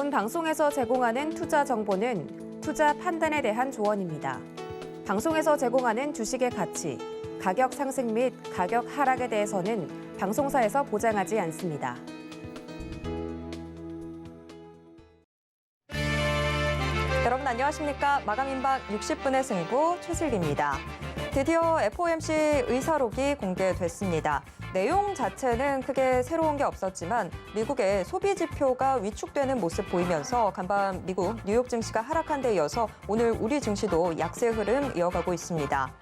본 방송에서 제공하는 투자 정보는 투자 판단에 대한 조언입니다. 방송에서 제공하는 주식의 가치, 가격 상승 및 가격 하락에 대해서는 방송사에서 보장하지 않습니다. 여러분 안녕하십니까? 마감임박 60분의 승부 최슬기입니다. 드디어 FOMC 의사록이 공개됐습니다. 내용 자체는 크게 새로운 게 없었지만 미국의 소비 지표가 위축되는 모습 보이면서 간밤 미국 뉴욕 증시가 하락한 데 이어서 오늘 우리 증시도 약세 흐름 이어가고 있습니다.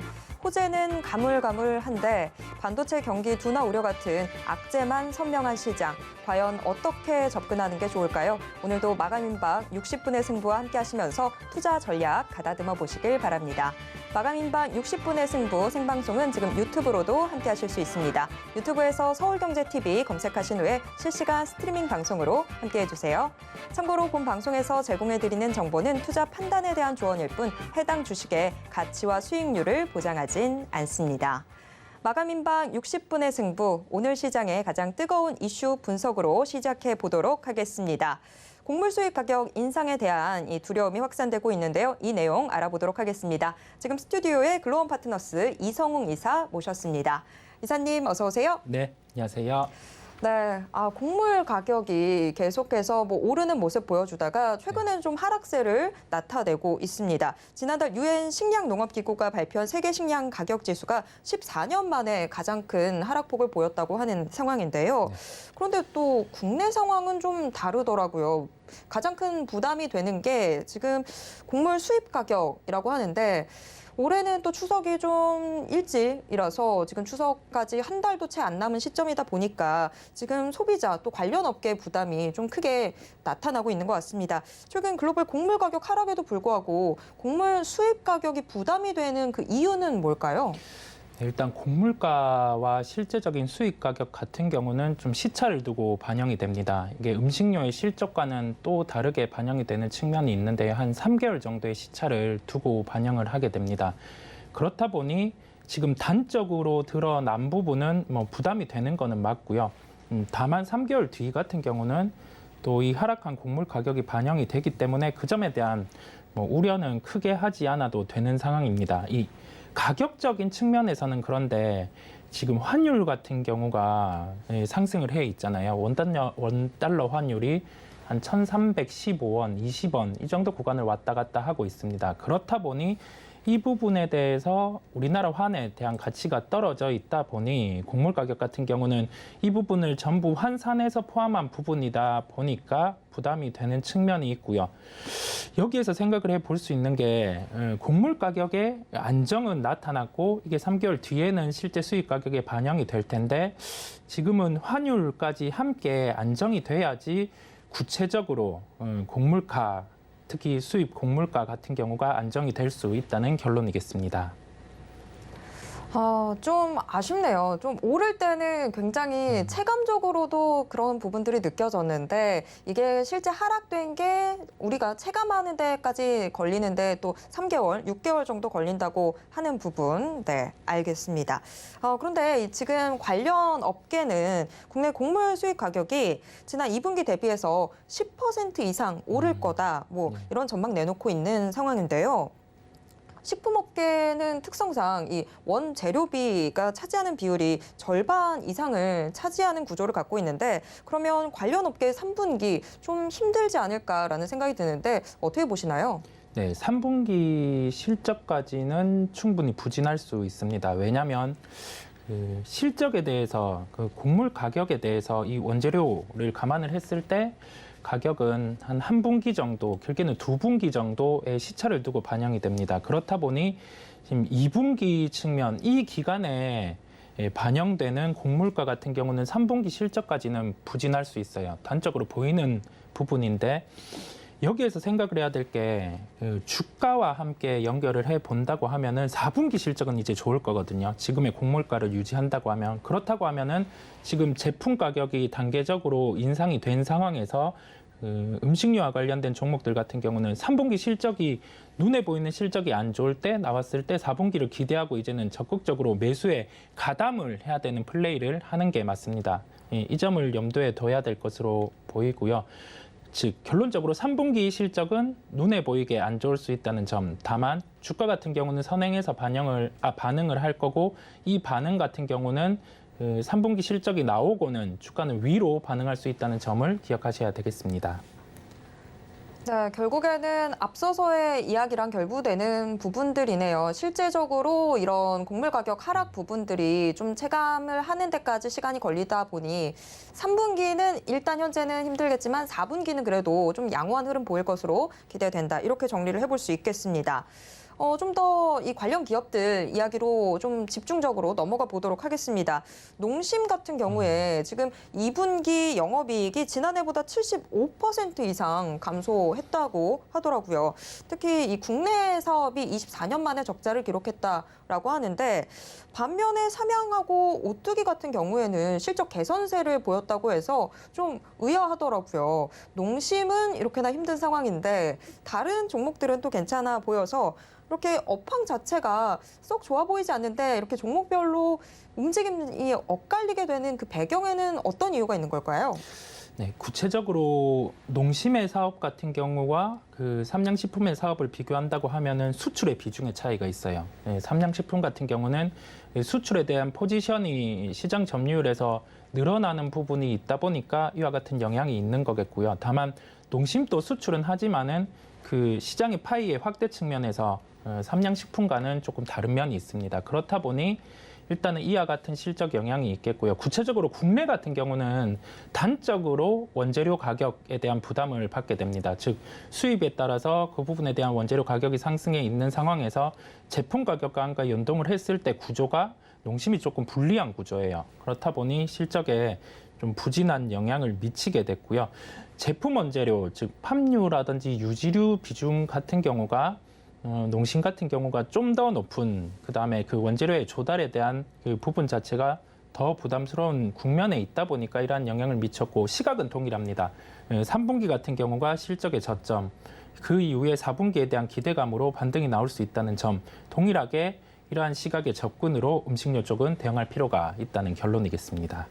호재는 가물가물한데 반도체 경기 둔화 우려 같은 악재만 선명한 시장. 과연 어떻게 접근하는 게 좋을까요? 오늘도 마감임박 60분의 승부와 함께 하시면서 투자 전략 가다듬어 보시길 바랍니다. 마감임박 60분의 승부 생방송은 지금 유튜브로도 함께 하실 수 있습니다. 유튜브에서 서울경제TV 검색하신 후에 실시간 스트리밍 방송으로 함께 해주세요. 참고로 본 방송에서 제공해드리는 정보는 투자 판단에 대한 조언일 뿐 해당 주식의 가치와 수익률을 보장하진 않습니다. 마감임박 60분의 승부, 오늘 시장의 가장 뜨거운 이슈 분석으로 시작해 보도록 하겠습니다. 곡물 수입 가격 인상에 대한 이 두려움이 확산되고 있는데요. 이 내용 알아보도록 하겠습니다. 지금 스튜디오에 글로원 파트너스 이성웅 이사 모셨습니다. 이사님 어서 오세요. 네, 안녕하세요. 네, 곡물 가격이 계속해서 오르는 모습 보여주다가 최근에는 좀 하락세를 나타내고 있습니다. 지난달 유엔 식량농업기구가 발표한 세계 식량 가격 지수가 14년 만에 가장 큰 하락폭을 보였다고 하는 상황인데요. 네. 그런데 또 국내 상황은 좀 다르더라고요. 가장 큰 부담이 되는 게 지금 곡물 수입 가격이라고 하는데 올해는 또 추석이 좀 일찍이라서 지금 추석까지 한 달도 채 안 남은 시점이다 보니까 지금 소비자 또 관련 업계의 부담이 좀 크게 나타나고 있는 것 같습니다. 최근 글로벌 곡물 가격 하락에도 불구하고 곡물 수입 가격이 부담이 되는 그 이유는 뭘까요? 일단 곡물가와 실제적인 수입 가격 같은 경우는 좀 시차를 두고 반영이 됩니다. 이게 음식료의 실적과는 또 다르게 반영이 되는 측면이 있는데 한 3개월 정도의 시차를 두고 반영을 하게 됩니다. 그렇다 보니 지금 단적으로 드러난 부분은 부담이 되는 거는 맞고요. 다만 3개월 뒤 같은 경우는 또 이 하락한 곡물 가격이 반영이 되기 때문에 그 점에 대한 우려는 크게 하지 않아도 되는 상황입니다. 이 가격적인 측면에서는 그런데 지금 환율 같은 경우가 상승을 해 있잖아요. 원달러 환율이 한 1,315원, 20원 이 정도 구간을 왔다 갔다 하고 있습니다. 그렇다 보니 이 부분에 대해서 우리나라 환에 대한 가치가 떨어져 있다 보니 곡물 가격 같은 경우는 이 부분을 전부 환산해서 포함한 부분이다 보니까 부담이 되는 측면이 있고요. 여기에서 생각을 해볼 수 있는 게 곡물 가격의 안정은 나타났고 이게 3개월 뒤에는 실제 수입 가격에 반영이 될 텐데 지금은 환율까지 함께 안정이 돼야지 구체적으로 곡물가 특히 수입 곡물가 같은 경우가 안정이 될 수 있다는 결론이겠습니다. 좀 아쉽네요. 좀 오를 때는 굉장히 체감적으로도 그런 부분들이 느껴졌는데 이게 실제 하락된 게 우리가 체감하는 데까지 걸리는데 또 3개월, 6개월 정도 걸린다고 하는 부분, 네, 알겠습니다. 그런데 지금 관련 업계는 국내 곡물 수입 가격이 지난 2분기 대비해서 10% 이상 오를 거다, 이런 전망 내놓고 있는 상황인데요. 식품업계는 특성상 이 원재료비가 차지하는 비율이 절반 이상을 차지하는 구조를 갖고 있는데 그러면 관련 업계 3분기 좀 힘들지 않을까라는 생각이 드는데 어떻게 보시나요? 네, 3분기 실적까지는 충분히 부진할 수 있습니다. 왜냐하면 그 실적에 대해서 그 곡물 가격에 대해서 이 원재료를 감안을 했을 때 가격은 한 분기 정도, 길게는 2분기 정도의 시차를 두고 반영이 됩니다. 그렇다 보니 지금 2분기 측면, 이 기간에 반영되는 곡물가 같은 경우는 3분기 실적까지는 부진할 수 있어요. 단적으로 보이는 부분인데 여기에서 생각을 해야 될 게 주가와 함께 연결을 해 본다고 하면은 4분기 실적은 이제 좋을 거거든요. 지금의 곡물가를 유지한다고 하면 그렇다고 하면은 지금 제품 가격이 단계적으로 인상이 된 상황에서 음식료와 관련된 종목들 같은 경우는 3분기 실적이 눈에 보이는 실적이 안 좋을 때 나왔을 때 4분기를 기대하고 이제는 적극적으로 매수에 가담을 해야 되는 플레이를 하는 게 맞습니다. 이 점을 염두에 둬야 될 것으로 보이고요. 즉 결론적으로 3분기 실적은 눈에 보이게 안 좋을 수 있다는 점. 다만 주가 같은 경우는 선행해서 반응을 할 거고 이 반응 같은 경우는 3분기 실적이 나오고는 주가는 위로 반응할 수 있다는 점을 기억하셔야 되겠습니다. 네, 결국에는 앞서서의 이야기랑 결부되는 부분들이네요. 실제적으로 이런 곡물 가격 하락 부분들이 좀 체감을 하는 데까지 시간이 걸리다 보니 3분기는 일단 현재는 힘들겠지만 4분기는 그래도 좀 양호한 흐름 보일 것으로 기대된다. 이렇게 정리를 해볼 수 있겠습니다. 좀 더 이 관련 기업들 이야기로 좀 집중적으로 넘어가 보도록 하겠습니다. 농심 같은 경우에 지금 2분기 영업이익이 지난해보다 75% 이상 감소했다고 하더라고요. 특히 이 국내 사업이 24년 만에 적자를 기록했다라고 하는데 반면에 삼양하고 오뚜기 같은 경우에는 실적 개선세를 보였다고 해서 좀 의아하더라고요. 농심은 이렇게나 힘든 상황인데 다른 종목들은 또 괜찮아 보여서 이렇게 업황 자체가 썩 좋아 보이지 않는데 이렇게 종목별로 움직임이 엇갈리게 되는 그 배경에는 어떤 이유가 있는 걸까요? 네, 구체적으로 농심의 사업 같은 경우와 그 삼양식품의 사업을 비교한다고 하면은 수출의 비중의 차이가 있어요. 네, 삼양식품 같은 경우는 수출에 대한 포지션이 시장 점유율에서 늘어나는 부분이 있다 보니까 이와 같은 영향이 있는 거겠고요. 다만 농심도 수출은 하지만은 그 시장의 파이의 확대 측면에서 삼양식품과는 조금 다른 면이 있습니다. 그렇다 보니 일단은 이와 같은 실적 영향이 있겠고요. 구체적으로 국내 같은 경우는 단적으로 원재료 가격에 대한 부담을 받게 됩니다. 즉 수입에 따라서 그 부분에 대한 원재료 가격이 상승해 있는 상황에서 제품 가격과 연동을 했을 때 구조가 농심이 조금 불리한 구조예요. 그렇다 보니 실적에 좀 부진한 영향을 미치게 됐고요. 제품 원재료, 즉 팜유라든지 유지류 비중 같은 경우가 농심 같은 경우가 좀 더 높은 그다음에 그 원재료의 조달에 대한 그 부분 자체가 더 부담스러운 국면에 있다 보니까 이러한 영향을 미쳤고 시각은 동일합니다. 3분기 같은 경우가 실적의 저점, 그 이후에 4분기에 대한 기대감으로 반등이 나올 수 있다는 점, 동일하게 이러한 시각의 접근으로 음식료 쪽은 대응할 필요가 있다는 결론이겠습니다.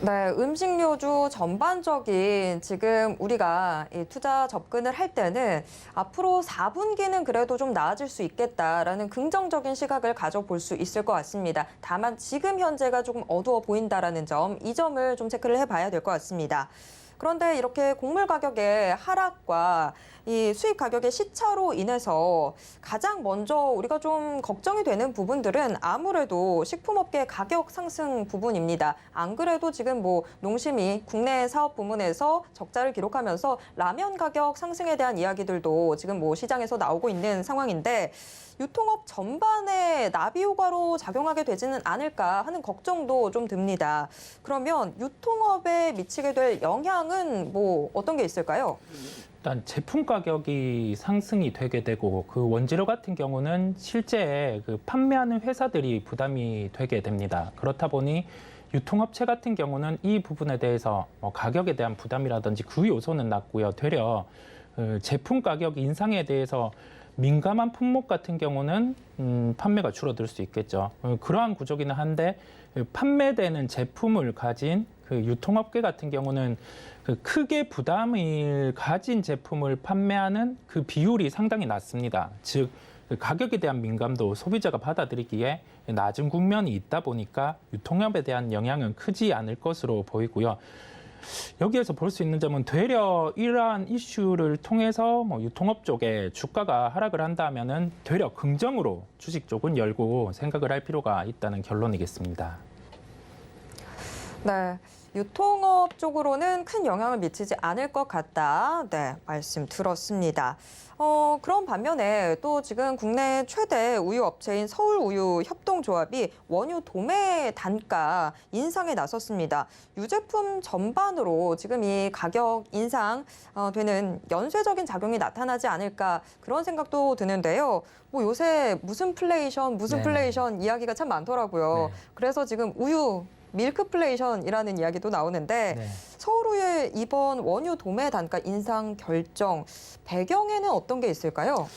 네, 음식료주 전반적인 지금 우리가 이 투자 접근을 할 때는 앞으로 4분기는 그래도 좀 나아질 수 있겠다라는 긍정적인 시각을 가져볼 수 있을 것 같습니다. 다만 지금 현재가 조금 어두워 보인다라는 점, 이 점을 좀 체크를 해봐야 될 것 같습니다. 그런데 이렇게 곡물 가격의 하락과 이 수입 가격의 시차로 인해서 가장 먼저 우리가 좀 걱정이 되는 부분들은 아무래도 식품업계 가격 상승 부분입니다. 안 그래도 지금 뭐 농심이 국내 사업 부문에서 적자를 기록하면서 라면 가격 상승에 대한 이야기들도 지금 뭐 시장에서 나오고 있는 상황인데 유통업 전반에 나비 효과로 작용하게 되지는 않을까 하는 걱정도 좀 듭니다. 그러면 유통업에 미치게 될 영향은 뭐 어떤 게 있을까요? 일단 제품 가격이 상승이 되게 되고 그 원재료 같은 경우는 실제 그 판매하는 회사들이 부담이 되게 됩니다. 그렇다 보니 유통업체 같은 경우는 이 부분에 대해서 가격에 대한 부담이라든지 그 요소는 낮고요. 되려 제품 가격 인상에 대해서 민감한 품목 같은 경우는 판매가 줄어들 수 있겠죠. 그러한 구조기는 한데 판매되는 제품을 가진 그 유통업계 같은 경우는 그 크게 부담을 가진 제품을 판매하는 그 비율이 상당히 낮습니다. 즉 그 가격에 대한 민감도 소비자가 받아들이기에 낮은 국면이 있다 보니까 유통업에 대한 영향은 크지 않을 것으로 보이고요. 여기에서 볼 수 있는 점은 되려 이러한 이슈를 통해서 뭐 유통업 쪽에 주가가 하락을 한다면은 되려 긍정으로 주식 쪽은 열고 생각을 할 필요가 있다는 결론이겠습니다. 네. 유통업 쪽으로는 큰 영향을 미치지 않을 것 같다. 네, 말씀 들었습니다. 그런 반면에 또 지금 국내 최대 우유 업체인 서울우유협동조합이 원유 도매 단가 인상에 나섰습니다. 유제품 전반으로 지금 이 가격 인상 되는 연쇄적인 작용이 나타나지 않을까 그런 생각도 드는데요. 뭐 요새 무슨 플레이션 이야기가 참 많더라고요. 네. 그래서 지금 우유 밀크플레이션이라는 이야기도 나오는데 네. 서울우유의 이번 원유 도매 단가 인상 결정 배경에는 어떤 게 있을까요?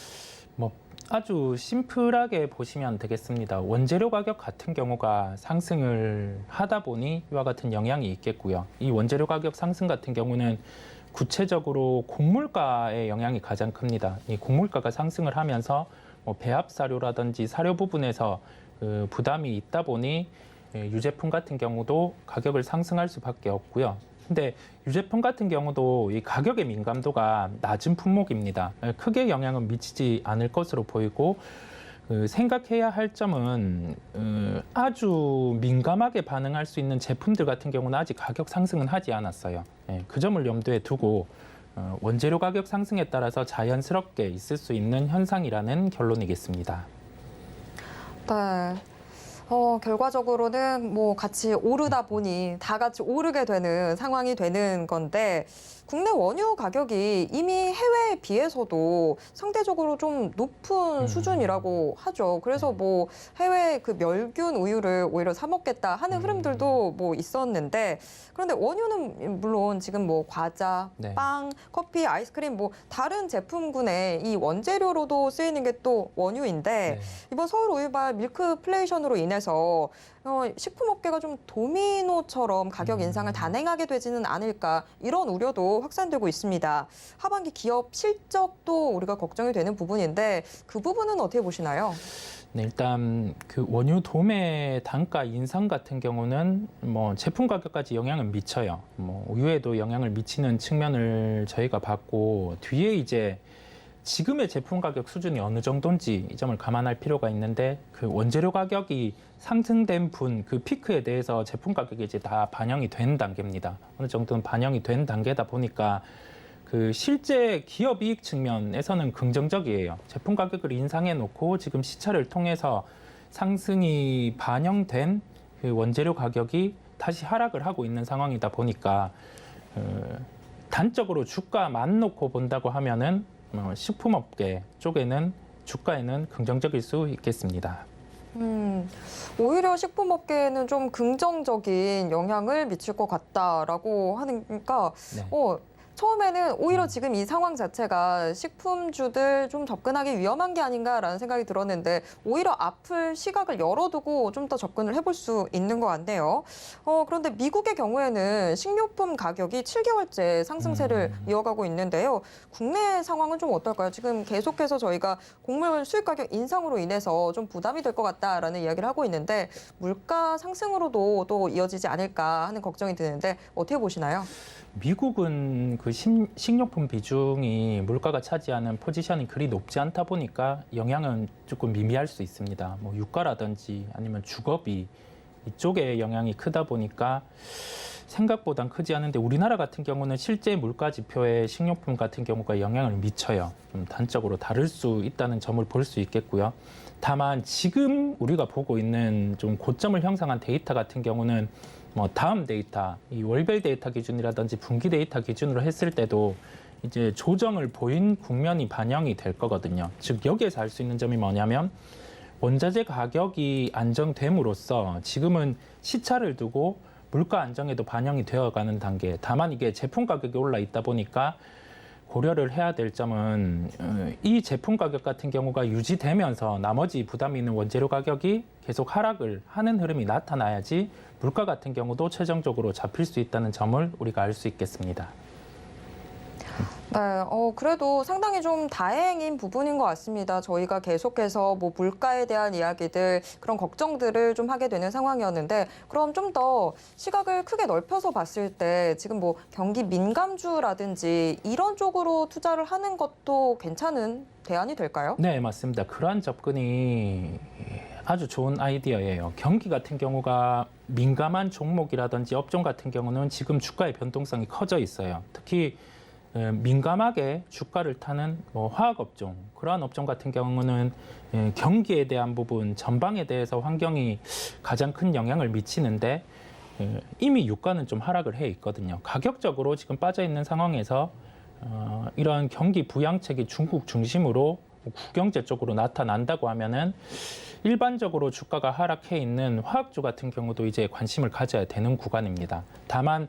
아주 심플하게 보시면 되겠습니다. 원재료 가격 같은 경우가 상승을 하다 보니 이와 같은 영향이 있겠고요. 이 원재료 가격 상승 같은 경우는 구체적으로 곡물가의 영향이 가장 큽니다. 이 곡물가가 상승을 하면서 뭐 배합 사료라든지 사료 부분에서 그 부담이 있다 보니 유제품 같은 경우도 가격을 상승할 수밖에 없고요. 근데 유제품 같은 경우도 이 가격의 민감도가 낮은 품목입니다. 크게 영향은 미치지 않을 것으로 보이고 생각해야 할 점은 아주 민감하게 반응할 수 있는 제품들 같은 경우는 아직 가격 상승은 하지 않았어요. 그 점을 염두에 두고 원재료 가격 상승에 따라서 자연스럽게 있을 수 있는 현상이라는 결론이겠습니다. 네. 결과적으로는 뭐 같이 오르다 보니 다 같이 오르게 되는 상황이 되는 건데 국내 원유 가격이 이미 해외에 비해서도 상대적으로 좀 높은 수준이라고 하죠. 그래서 뭐 해외 그 멸균 우유를 오히려 사 먹겠다 하는 흐름들도 뭐 있었는데 그런데 원유는 물론 지금 뭐 과자, 네. 빵, 커피, 아이스크림 뭐 다른 제품군에 이 원재료로도 쓰이는 게 또 원유인데 네. 이번 서울 우유발 밀크플레이션으로 인해서 식품업계가 좀 도미노처럼 가격 인상을 단행하게 되지는 않을까 이런 우려도 확산되고 있습니다. 하반기 기업 실적도 우리가 걱정이 되는 부분인데 그 부분은 어떻게 보시나요? 네, 일단 그 원유 도매 단가 인상 같은 경우는 뭐 제품 가격까지 영향을 미쳐요. 뭐 우유에도 영향을 미치는 측면을 저희가 봤고 뒤에 이제 지금의 제품 가격 수준이 어느 정도인지 이 점을 감안할 필요가 있는데 그 원재료 가격이 상승된 분 그 피크에 대해서 제품 가격이 이제 다 반영이 된 단계입니다. 어느 정도는 반영이 된 단계다 보니까 그 실제 기업 이익 측면에서는 긍정적이에요. 제품 가격을 인상해 놓고 지금 시차를 통해서 상승이 반영된 그 원재료 가격이 다시 하락을 하고 있는 상황이다 보니까 단적으로 주가만 놓고 본다고 하면은 식품업계 쪽에는 주가에는 긍정적일 수 있겠습니다. 오히려 식품업계에는 좀 긍정적인 영향을 미칠 것 같다라고 하니까 네. 처음에는 오히려 지금 이 상황 자체가 식품주들 좀 접근하기 위험한 게 아닌가라는 생각이 들었는데 오히려 앞을 시각을 열어두고 좀 더 접근을 해볼 수 있는 것 같네요. 그런데 미국의 경우에는 식료품 가격이 7개월째 상승세를 이어가고 있는데요. 국내 상황은 좀 어떨까요? 지금 계속해서 저희가 곡물 수입 가격 인상으로 인해서 좀 부담이 될 것 같다라는 이야기를 하고 있는데 물가 상승으로도 또 이어지지 않을까 하는 걱정이 드는데 어떻게 보시나요? 미국은 그 식료품 비중이 물가가 차지하는 포지션이 그리 높지 않다 보니까 영향은 조금 미미할 수 있습니다. 뭐 유가라든지 아니면 주거비 이쪽에 영향이 크다 보니까 생각보단 크지 않은데 우리나라 같은 경우는 실제 물가 지표에 식료품 같은 경우가 영향을 미쳐요. 좀 단적으로 다를 수 있다는 점을 볼 수 있겠고요. 다만 지금 우리가 보고 있는 좀 고점을 형성한 데이터 같은 경우는 뭐 다음 데이터, 이 월별 데이터 기준이라든지 분기 데이터 기준으로 했을 때도 이제 조정을 보인 국면이 반영이 될 거거든요. 즉 여기에서 알 수 있는 점이 뭐냐면 원자재 가격이 안정됨으로써 지금은 시차를 두고 물가 안정에도 반영이 되어가는 단계. 다만 이게 제품 가격이 올라 있다 보니까 고려를 해야 될 점은 이 제품 가격 같은 경우가 유지되면서 나머지 부담이 있는 원재료 가격이 계속 하락을 하는 흐름이 나타나야지 물가 같은 경우도 최종적으로 잡힐 수 있다는 점을 우리가 알 수 있겠습니다. 네, 그래도 상당히 좀 다행인 부분인 것 같습니다. 저희가 계속해서 뭐 물가에 대한 이야기들, 그런 걱정들을 좀 하게 되는 상황이었는데, 그럼 좀 더 시각을 크게 넓혀서 봤을 때 지금 뭐 경기 민감주라든지 이런 쪽으로 투자를 하는 것도 괜찮은 대안이 될까요? 네, 맞습니다. 그러한 접근이 아주 좋은 아이디어예요. 경기 같은 경우가 민감한 종목이라든지 업종 같은 경우는 지금 주가의 변동성이 커져 있어요. 특히 민감하게 주가를 타는 뭐 화학업종, 그러한 업종 같은 경우는 경기에 대한 부분, 전방에 대해서 환경이 가장 큰 영향을 미치는데 이미 유가는 좀 하락을 해 있거든요. 가격적으로 지금 빠져 있는 상황에서 이런 경기 부양책이 중국 중심으로 국경제 쪽으로 나타난다고 하면은 일반적으로 주가가 하락해 있는 화학주 같은 경우도 이제 관심을 가져야 되는 구간입니다. 다만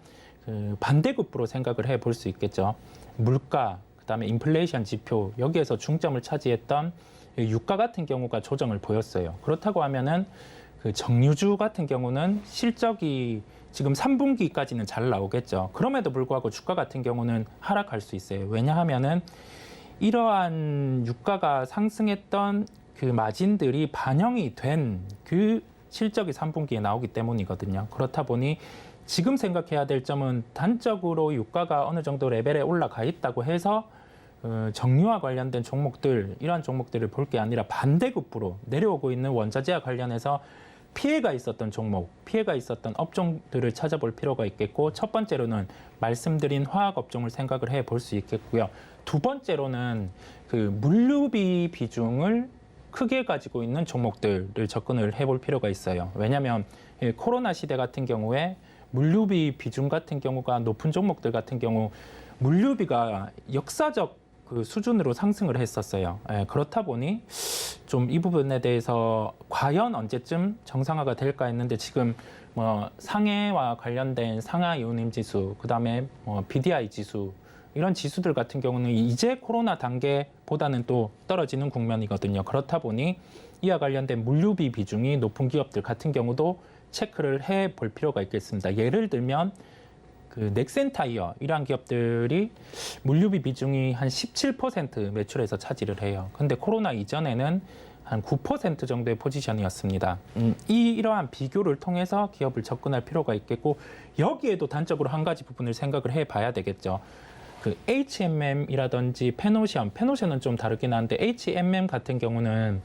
반대급부로 생각을 해 볼 수 있겠죠. 물가, 그다음에 인플레이션 지표, 여기에서 중점을 차지했던 유가 같은 경우가 조정을 보였어요. 그렇다고 하면은 그 정유주 같은 경우는 실적이 지금 3분기까지는 잘 나오겠죠. 그럼에도 불구하고 주가 같은 경우는 하락할 수 있어요. 왜냐하면은 이러한 유가가 상승했던 그 마진들이 반영이 된 그 실적이 3분기에 나오기 때문이거든요. 그렇다 보니 지금 생각해야 될 점은 단적으로 유가가 어느 정도 레벨에 올라가 있다고 해서 정유와 관련된 종목들, 이러한 종목들을 볼 게 아니라 반대급부로 내려오고 있는 원자재와 관련해서 피해가 있었던 종목, 피해가 있었던 업종들을 찾아볼 필요가 있겠고, 첫 번째로는 말씀드린 화학 업종을 생각을 해볼 수 있겠고요. 두 번째로는 그 물류비 비중을 크게 가지고 있는 종목들을 접근을 해볼 필요가 있어요. 왜냐하면 코로나 시대 같은 경우에 물류비 비중 같은 경우가 높은 종목들 같은 경우 물류비가 역사적 그 수준으로 상승을 했었어요. 그렇다 보니 좀 이 부분에 대해서 과연 언제쯤 정상화가 될까 했는데 지금 뭐 상해와 관련된 상하이온임 지수, 그다음에 뭐 BDI 지수 이런 지수들 같은 경우는 이제 코로나 단계보다는 또 떨어지는 국면이거든요. 그렇다 보니 이와 관련된 물류비 비중이 높은 기업들 같은 경우도 체크를 해볼 필요가 있겠습니다. 예를 들면 그 넥센타이어 이러한 기업들이 물류비 비중이 한 17% 매출에서 차지를 해요. 근데 코로나 이전에는 한 9% 정도의 포지션이었습니다. 이러한 비교를 통해서 기업을 접근할 필요가 있겠고, 여기에도 단적으로 한 가지 부분을 생각을 해봐야 되겠죠. 그 HMM이라든지 페노션은 좀 다르긴 한데 HMM 같은 경우는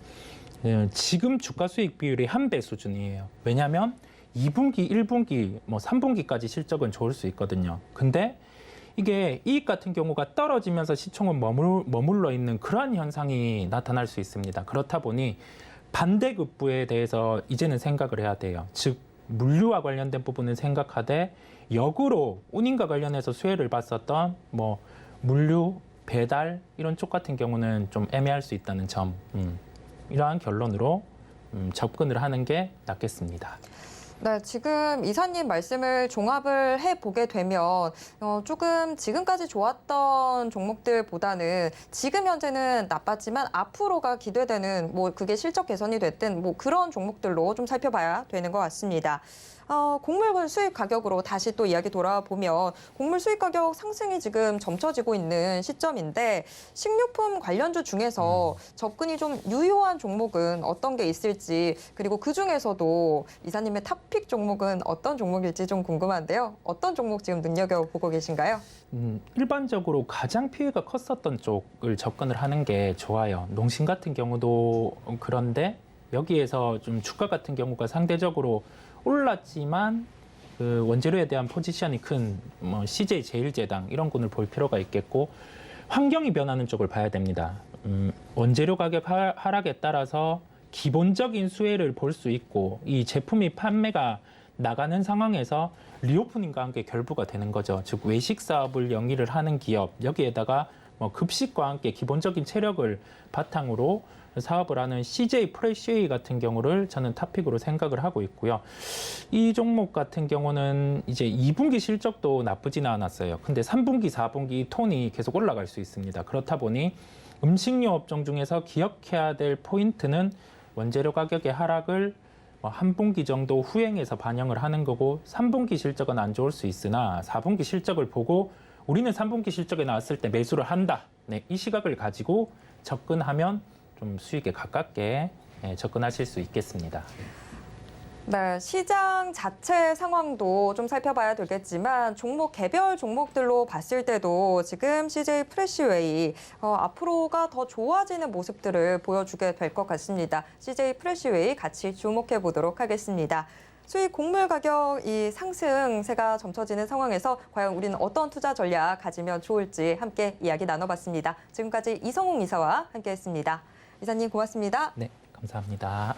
지금 주가 수익 비율이 1배 수준이에요. 왜냐하면 2분기, 1분기, 뭐 3분기까지 실적은 좋을 수 있거든요. 근데 이게 이익 같은 경우가 떨어지면서 시총은 머물러 있는 그러한 현상이 나타날 수 있습니다. 그렇다 보니 반대급부에 대해서 이제는 생각을 해야 돼요. 즉 물류와 관련된 부분은 생각하되 역으로 운임과 관련해서 수혜를 봤었던 뭐 물류, 배달 이런 쪽 같은 경우는 좀 애매할 수 있다는 점, 이러한 결론으로 접근을 하는 게 낫겠습니다. 네, 지금 이사님 말씀을 종합을 해보게 되면 조금 지금까지 좋았던 종목들보다는 지금 현재는 나빴지만 앞으로가 기대되는 뭐 그게 실적 개선이 됐든 뭐 그런 종목들로 좀 살펴봐야 되는 것 같습니다. 곡물 수입 가격으로 다시 또 이야기 돌아보면 곡물 수입 가격 상승이 지금 점쳐지고 있는 시점인데 식료품 관련주 중에서 접근이 좀 유효한 종목은 어떤 게 있을지, 그리고 그중에서도 이사님의 탑픽 종목은 어떤 종목일지 좀 궁금한데요. 어떤 종목 지금 눈여겨보고 계신가요? 일반적으로 가장 피해가 컸었던 쪽을 접근을 하는 게 좋아요. 농심 같은 경우도 그런데 여기에서 좀 주가 같은 경우가 상대적으로 올랐지만 그 원재료에 대한 포지션이 큰 뭐 CJ 제일제당 이런 군을 볼 필요가 있겠고, 환경이 변하는 쪽을 봐야 됩니다. 원재료 가격 하락에 따라서 기본적인 수혜를 볼 수 있고, 이 제품이 판매가 나가는 상황에서 리오프닝과 함께 결부가 되는 거죠. 즉 외식 사업을 영위를 하는 기업, 여기에다가 뭐 급식과 함께 기본적인 체력을 바탕으로 사업을 하는 CJ 프레쉬웨이 같은 경우를 저는 탑픽으로 생각을 하고 있고요. 이 종목 같은 경우는 이제 2분기 실적도 나쁘지는 않았어요. 근데 3분기, 4분기 톤이 계속 올라갈 수 있습니다. 그렇다 보니 음식료 업종 중에서 기억해야 될 포인트는 원재료 가격의 하락을 한 분기 정도 후행해서 반영을 하는 거고, 3분기 실적은 안 좋을 수 있으나 4분기 실적을 보고 우리는 3분기 실적에 나왔을 때 매수를 한다. 네, 이 시각을 가지고 접근하면 좀 수익에 가깝게 접근하실 수 있겠습니다. 네, 시장 자체 상황도 좀 살펴봐야 되겠지만 종목 개별 종목들로 봤을 때도 지금 CJ 프레쉬웨이 앞으로가 더 좋아지는 모습들을 보여주게 될 것 같습니다. CJ 프레쉬웨이 같이 주목해 보도록 하겠습니다. 수입 곡물 가격 이 상승세가 점쳐지는 상황에서 과연 우리는 어떤 투자 전략 가지면 좋을지 함께 이야기 나눠봤습니다. 지금까지 이성웅 이사와 함께했습니다. 이사님 고맙습니다. 네, 감사합니다.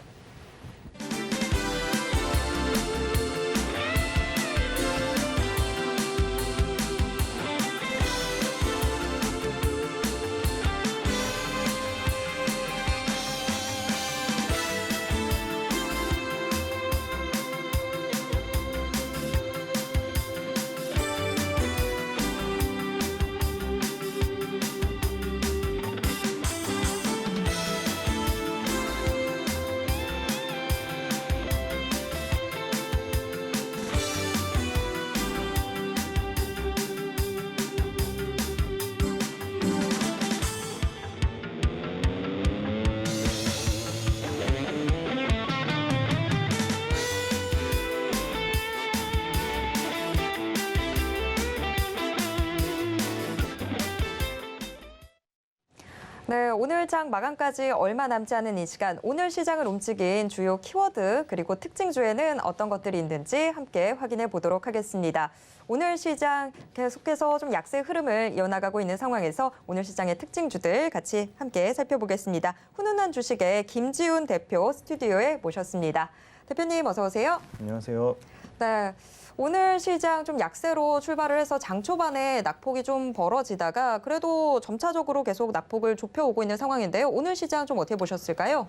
네, 오늘 장 마감까지 얼마 남지 않은 이 시간, 오늘 시장을 움직인 주요 키워드 그리고 특징주에는 어떤 것들이 있는지 함께 확인해 보도록 하겠습니다. 오늘 시장 계속해서 좀 약세 흐름을 이어나가고 있는 상황에서 오늘 시장의 특징주들 같이 함께 살펴보겠습니다. 훈훈한 주식의 김지훈 대표 스튜디오에 모셨습니다. 대표님 어서 오세요. 안녕하세요. 네. 오늘 시장 좀 약세로 출발을 해서 장 초반에 낙폭이 좀 벌어지다가 그래도 점차적으로 계속 낙폭을 좁혀오고 있는 상황인데요. 오늘 시장 좀 어떻게 보셨을까요?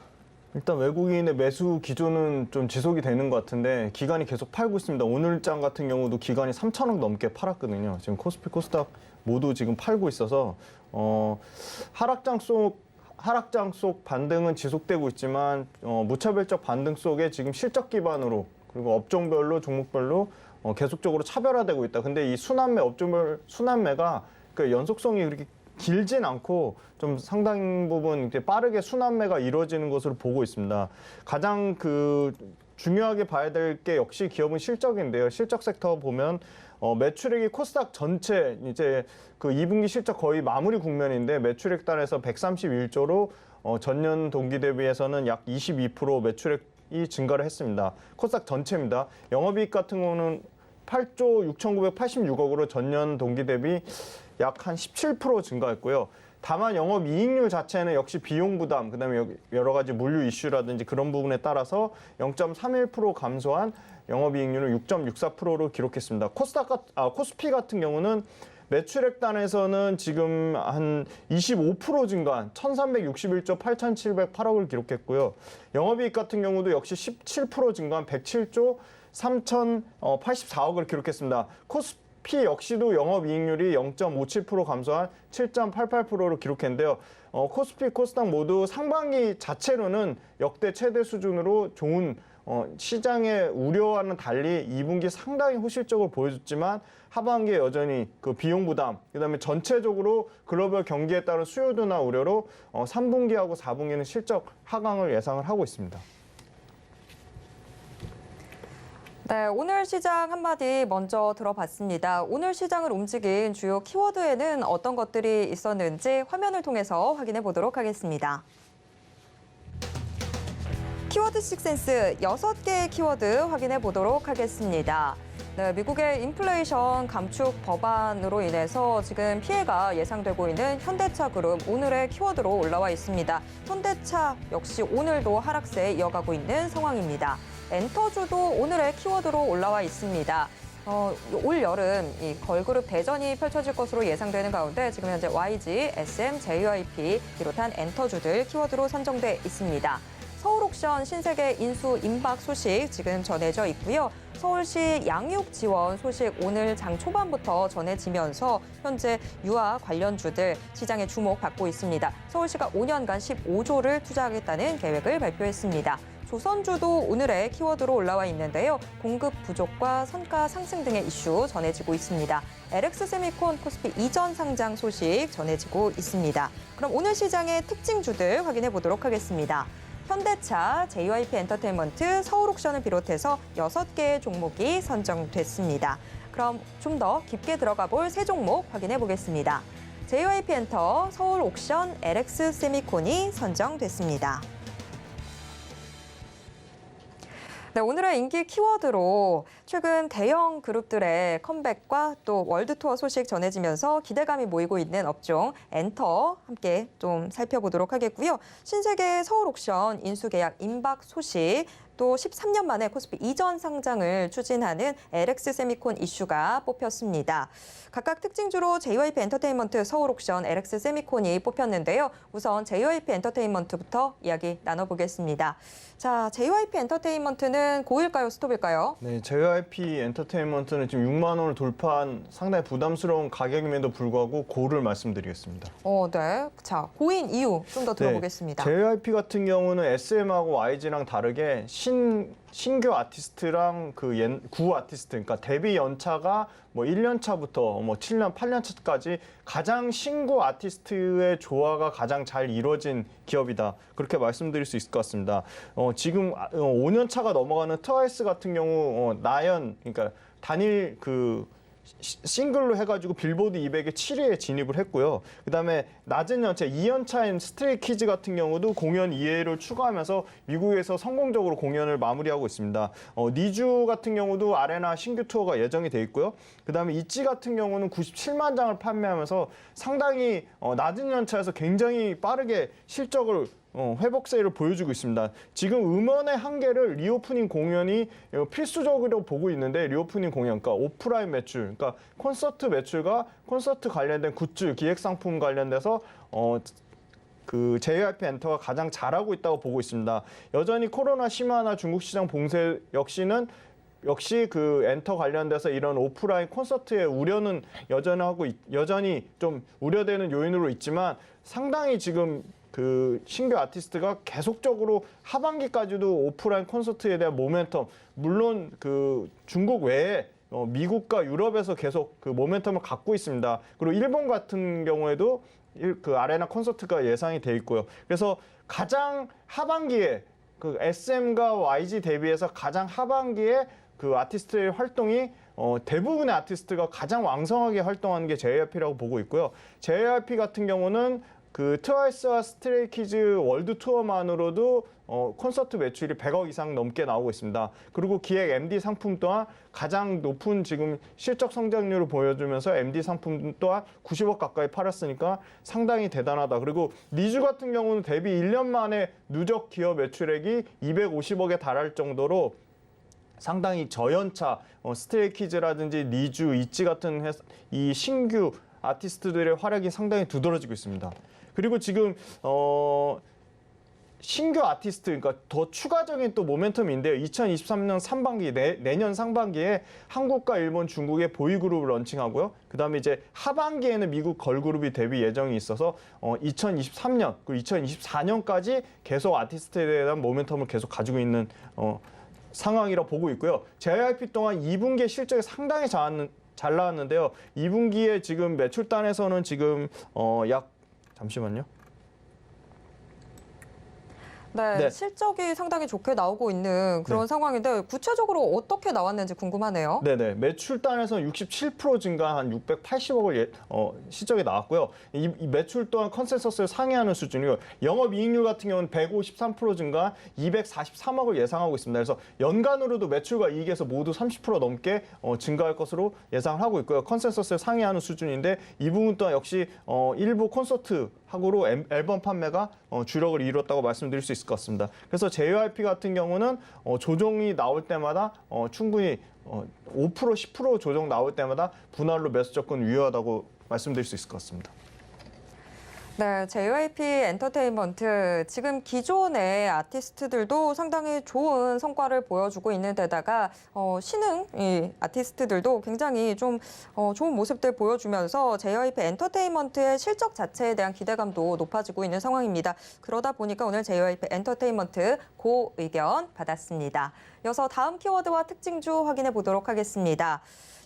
일단 외국인의 매수 기조는 좀 지속이 되는 것 같은데 기관이 계속 팔고 있습니다. 오늘 장 같은 경우도 기관이 3천억 넘게 팔았거든요. 지금 코스피, 코스닥 모두 지금 팔고 있어서 하락장 속 반등은 지속되고 있지만 무차별적 반등 속에 지금 실적 기반으로 그리고 업종별로 종목별로 계속적으로 차별화되고 있다. 근데 이 순환매 업종별 순환매가 그 연속성이 그렇게 길진 않고 좀 상당 부분 이제 빠르게 순환매가 이루어지는 것으로 보고 있습니다. 가장 중요하게 봐야 될 게 역시 기업은 실적인데요. 실적 섹터 보면 매출액이 코스닥 전체 이제 그 2분기 실적 거의 마무리 국면인데 매출액 단에서 131조로 전년 동기 대비해서는 약 22% 매출액이 증가를 했습니다. 코스닥 전체입니다. 영업이익 같은 경우는 8조 6,986억으로 전년 동기 대비 약 한 17% 증가했고요. 다만 영업이익률 자체는 역시 비용 부담, 그다음에 여러 가지 물류 이슈라든지 그런 부분에 따라서 0.31% 감소한 영업이익률을 6.64%로 기록했습니다. 코스피 같은 경우는 매출액 단에서는 지금 한 25% 증가한 1,361조 8,708억을 기록했고요. 영업이익 같은 경우도 역시 17% 증가한 107조 3,084억을 기록했습니다. 코스피 역시도 영업이익률이 0.57% 감소한 7.88%로 기록했는데요. 코스피, 코스닥 모두 상반기 자체로는 역대 최대 수준으로 좋은 시장의 우려와는 달리 2분기 상당히 호실적으로 보여줬지만 하반기에 여전히 그 비용 부담, 그다음에 전체적으로 글로벌 경기에 따른 수요도나 우려로 3분기하고 4분기는 실적 하강을 예상을 하고 있습니다. 네, 오늘 시장 한마디 먼저 들어봤습니다. 오늘 시장을 움직인 주요 키워드에는 어떤 것들이 있었는지 화면을 통해서 확인해 보도록 하겠습니다. 키워드 식센스 6개의 키워드 확인해 보도록 하겠습니다. 네, 미국의 인플레이션 감축 법안으로 인해서 지금 피해가 예상되고 있는 현대차 그룹 오늘의 키워드로 올라와 있습니다. 현대차 역시 오늘도 하락세에 이어가고 있는 상황입니다. 엔터주도 오늘의 키워드로 올라와 있습니다. 올 여름 이 걸그룹 대전이 펼쳐질 것으로 예상되는 가운데 지금 현재 YG, SM, JYP 비롯한 엔터주들 키워드로 선정돼 있습니다. 서울옥션 신세계 인수 임박 소식 지금 전해져 있고요. 서울시 양육 지원 소식 오늘 장 초반부터 전해지면서 현재 유아 관련주들 시장에 주목받고 있습니다. 서울시가 5년간 15조를 투자하겠다는 계획을 발표했습니다. 조선주도 오늘의 키워드로 올라와 있는데요. 공급 부족과 선가 상승 등의 이슈 전해지고 있습니다. LX세미콘 코스피 이전 상장 소식 전해지고 있습니다. 그럼 오늘 시장의 특징주들 확인해 보도록 하겠습니다. 현대차, JYP 엔터테인먼트, 서울옥션을 비롯해서 6개의 종목이 선정됐습니다. 그럼 좀 더 깊게 들어가 볼 세 종목 확인해 보겠습니다. JYP 엔터, 서울옥션, LX세미콘이 선정됐습니다. 네, 오늘의 인기 키워드로 최근 대형 그룹들의 컴백과 또 월드투어 소식 전해지면서 기대감이 모이고 있는 업종 엔터 함께 좀 살펴보도록 하겠고요. 신세계 서울옥션 인수계약 임박 소식, 또 13년 만에 코스피 이전 상장을 추진하는 LX세미콘 이슈가 뽑혔습니다. 각각 특징주로 JYP 엔터테인먼트, 서울옥션, LX세미콘이 뽑혔는데요. 우선 JYP 엔터테인먼트부터 이야기 나눠보겠습니다. 자, JYP 엔터테인먼트는 고일까요, 스톱일까요? 네, JYP 엔터테인먼트는 지금 6만 원을 돌파한 상당히 부담스러운 가격임에도 불구하고 고를 말씀드리겠습니다. 네. 자, 고인 이유 좀 더 들어보겠습니다. JYP 같은 경우는 SM하고 YG랑 다르게 신규 아티스트랑 구 아티스트, 그러니까 데뷔 연차가 뭐 1년 차부터 뭐 7년, 8년 차까지 가장 신구 아티스트의 조화가 가장 잘 이루어진 기업이다. 그렇게 말씀드릴 수 있을 것 같습니다. 지금 5년 차가 넘어가는 트와이스 같은 경우 나연, 그러니까 단일 싱글로 해가지고 빌보드 200의 7위에 진입을 했고요. 그다음에 낮은 연차 2연차인 스트레이 키즈 같은 경우도 공연 2회를 추가하면서 미국에서 성공적으로 공연을 마무리하고 있습니다. 니주 같은 경우도 아레나 신규 투어가 예정이 돼 있고요. 그다음에 있지 같은 경우는 97만 장을 판매하면서 상당히 낮은 연차에서 굉장히 빠르게 실적을 회복세를 보여주고 있습니다. 지금 음원의 한계를 리오프닝 공연이 필수적으로 보고 있는데 리오프닝 공연, 그러니까 오프라인 매출, 그러니까 콘서트 매출과 콘서트 관련된 굿즈, 기획상품 관련돼서 그 JYP 엔터가 가장 잘하고 있다고 보고 있습니다. 여전히 코로나 심화나 중국 시장 봉쇄 역시 그 엔터 관련돼서 이런 오프라인 콘서트의 우려는 여전히 좀 우려되는 요인으로 있지만 상당히 지금 그 신규 아티스트가 계속적으로 하반기까지도 오프라인 콘서트에 대한 모멘텀, 물론 그 중국 외에 미국과 유럽에서 계속 그 모멘텀을 갖고 있습니다. 그리고 일본 같은 경우에도 그 아레나 콘서트가 예상이 돼 있고요. 그래서 가장 하반기에 그 SM과 YG 대비해서 가장 하반기에 그 아티스트의 활동이 대부분의 아티스트가 가장 왕성하게 활동하는 게 JYP라고 보고 있고요. JYP 같은 경우는 그 트와이스와 스트레이키즈 월드 투어만으로도 콘서트 매출이 100억 이상 넘게 나오고 있습니다. 그리고 기획 MD 상품 또한 가장 높은 지금 실적 성장률을 보여주면서 MD 상품 또한 90억 가까이 팔았으니까 상당히 대단하다. 그리고 니주 같은 경우는 데뷔 1년 만에 누적 기업 매출액이 250억에 달할 정도로 상당히 저연차 스트레이키즈라든지 니주, 있지 같은 이 신규 아티스트들의 활약이 상당히 두드러지고 있습니다. 그리고 지금 신규 아티스트, 그러니까 더 추가적인 또 모멘텀인데요. 2023년 상반기, 내년 상반기에 한국과 일본, 중국의 보이그룹을 런칭하고요. 그다음에 이제 하반기에는 미국 걸그룹이 데뷔 예정이 있어서 2023년 그리고 2024년까지 계속 아티스트에 대한 모멘텀을 계속 가지고 있는 상황이라 보고 있고요. JYP 또한 2분기에 실적이 상당히 잘 나왔는데요. 2분기에 지금 매출단에서는 지금 잠시만요. 네, 실적이 상당히 좋게 나오고 있는 그런 상황인데 구체적으로 어떻게 나왔는지 궁금하네요. 네네. 매출단에서는 67% 증가한 680억을 실적이 나왔고요. 이 매출 또한 컨센서스를 상회하는 수준이고요. 영업이익률 같은 경우는 153% 증가한 243억을 예상하고 있습니다. 그래서 연간으로도 매출과 이익에서 모두 30% 넘게 증가할 것으로 예상을 하고 있고요. 컨센서스를 상회하는 수준인데 이 부분 또한 역시 일부 콘서트하고로 앨범 판매가 주력을 이뤘다고 말씀드릴 수 있을 것 같습니다. 그래서 JYP 같은 경우는 조정이 나올 때마다 충분히 5% 10% 조정 나올 때마다 분할로 매수 접근 유효하다고 말씀드릴 수 있을 것 같습니다. 네, JYP 엔터테인먼트 지금 기존의 아티스트들도 상당히 좋은 성과를 보여주고 있는 데다가 신흥 아티스트들도 굉장히 좀 좋은 모습들 보여주면서 JYP 엔터테인먼트의 실적 자체에 대한 기대감도 높아지고 있는 상황입니다. 그러다 보니까 오늘 JYP 엔터테인먼트 고 의견 받았습니다. 이어서 다음 키워드와 특징주 확인해 보도록 하겠습니다.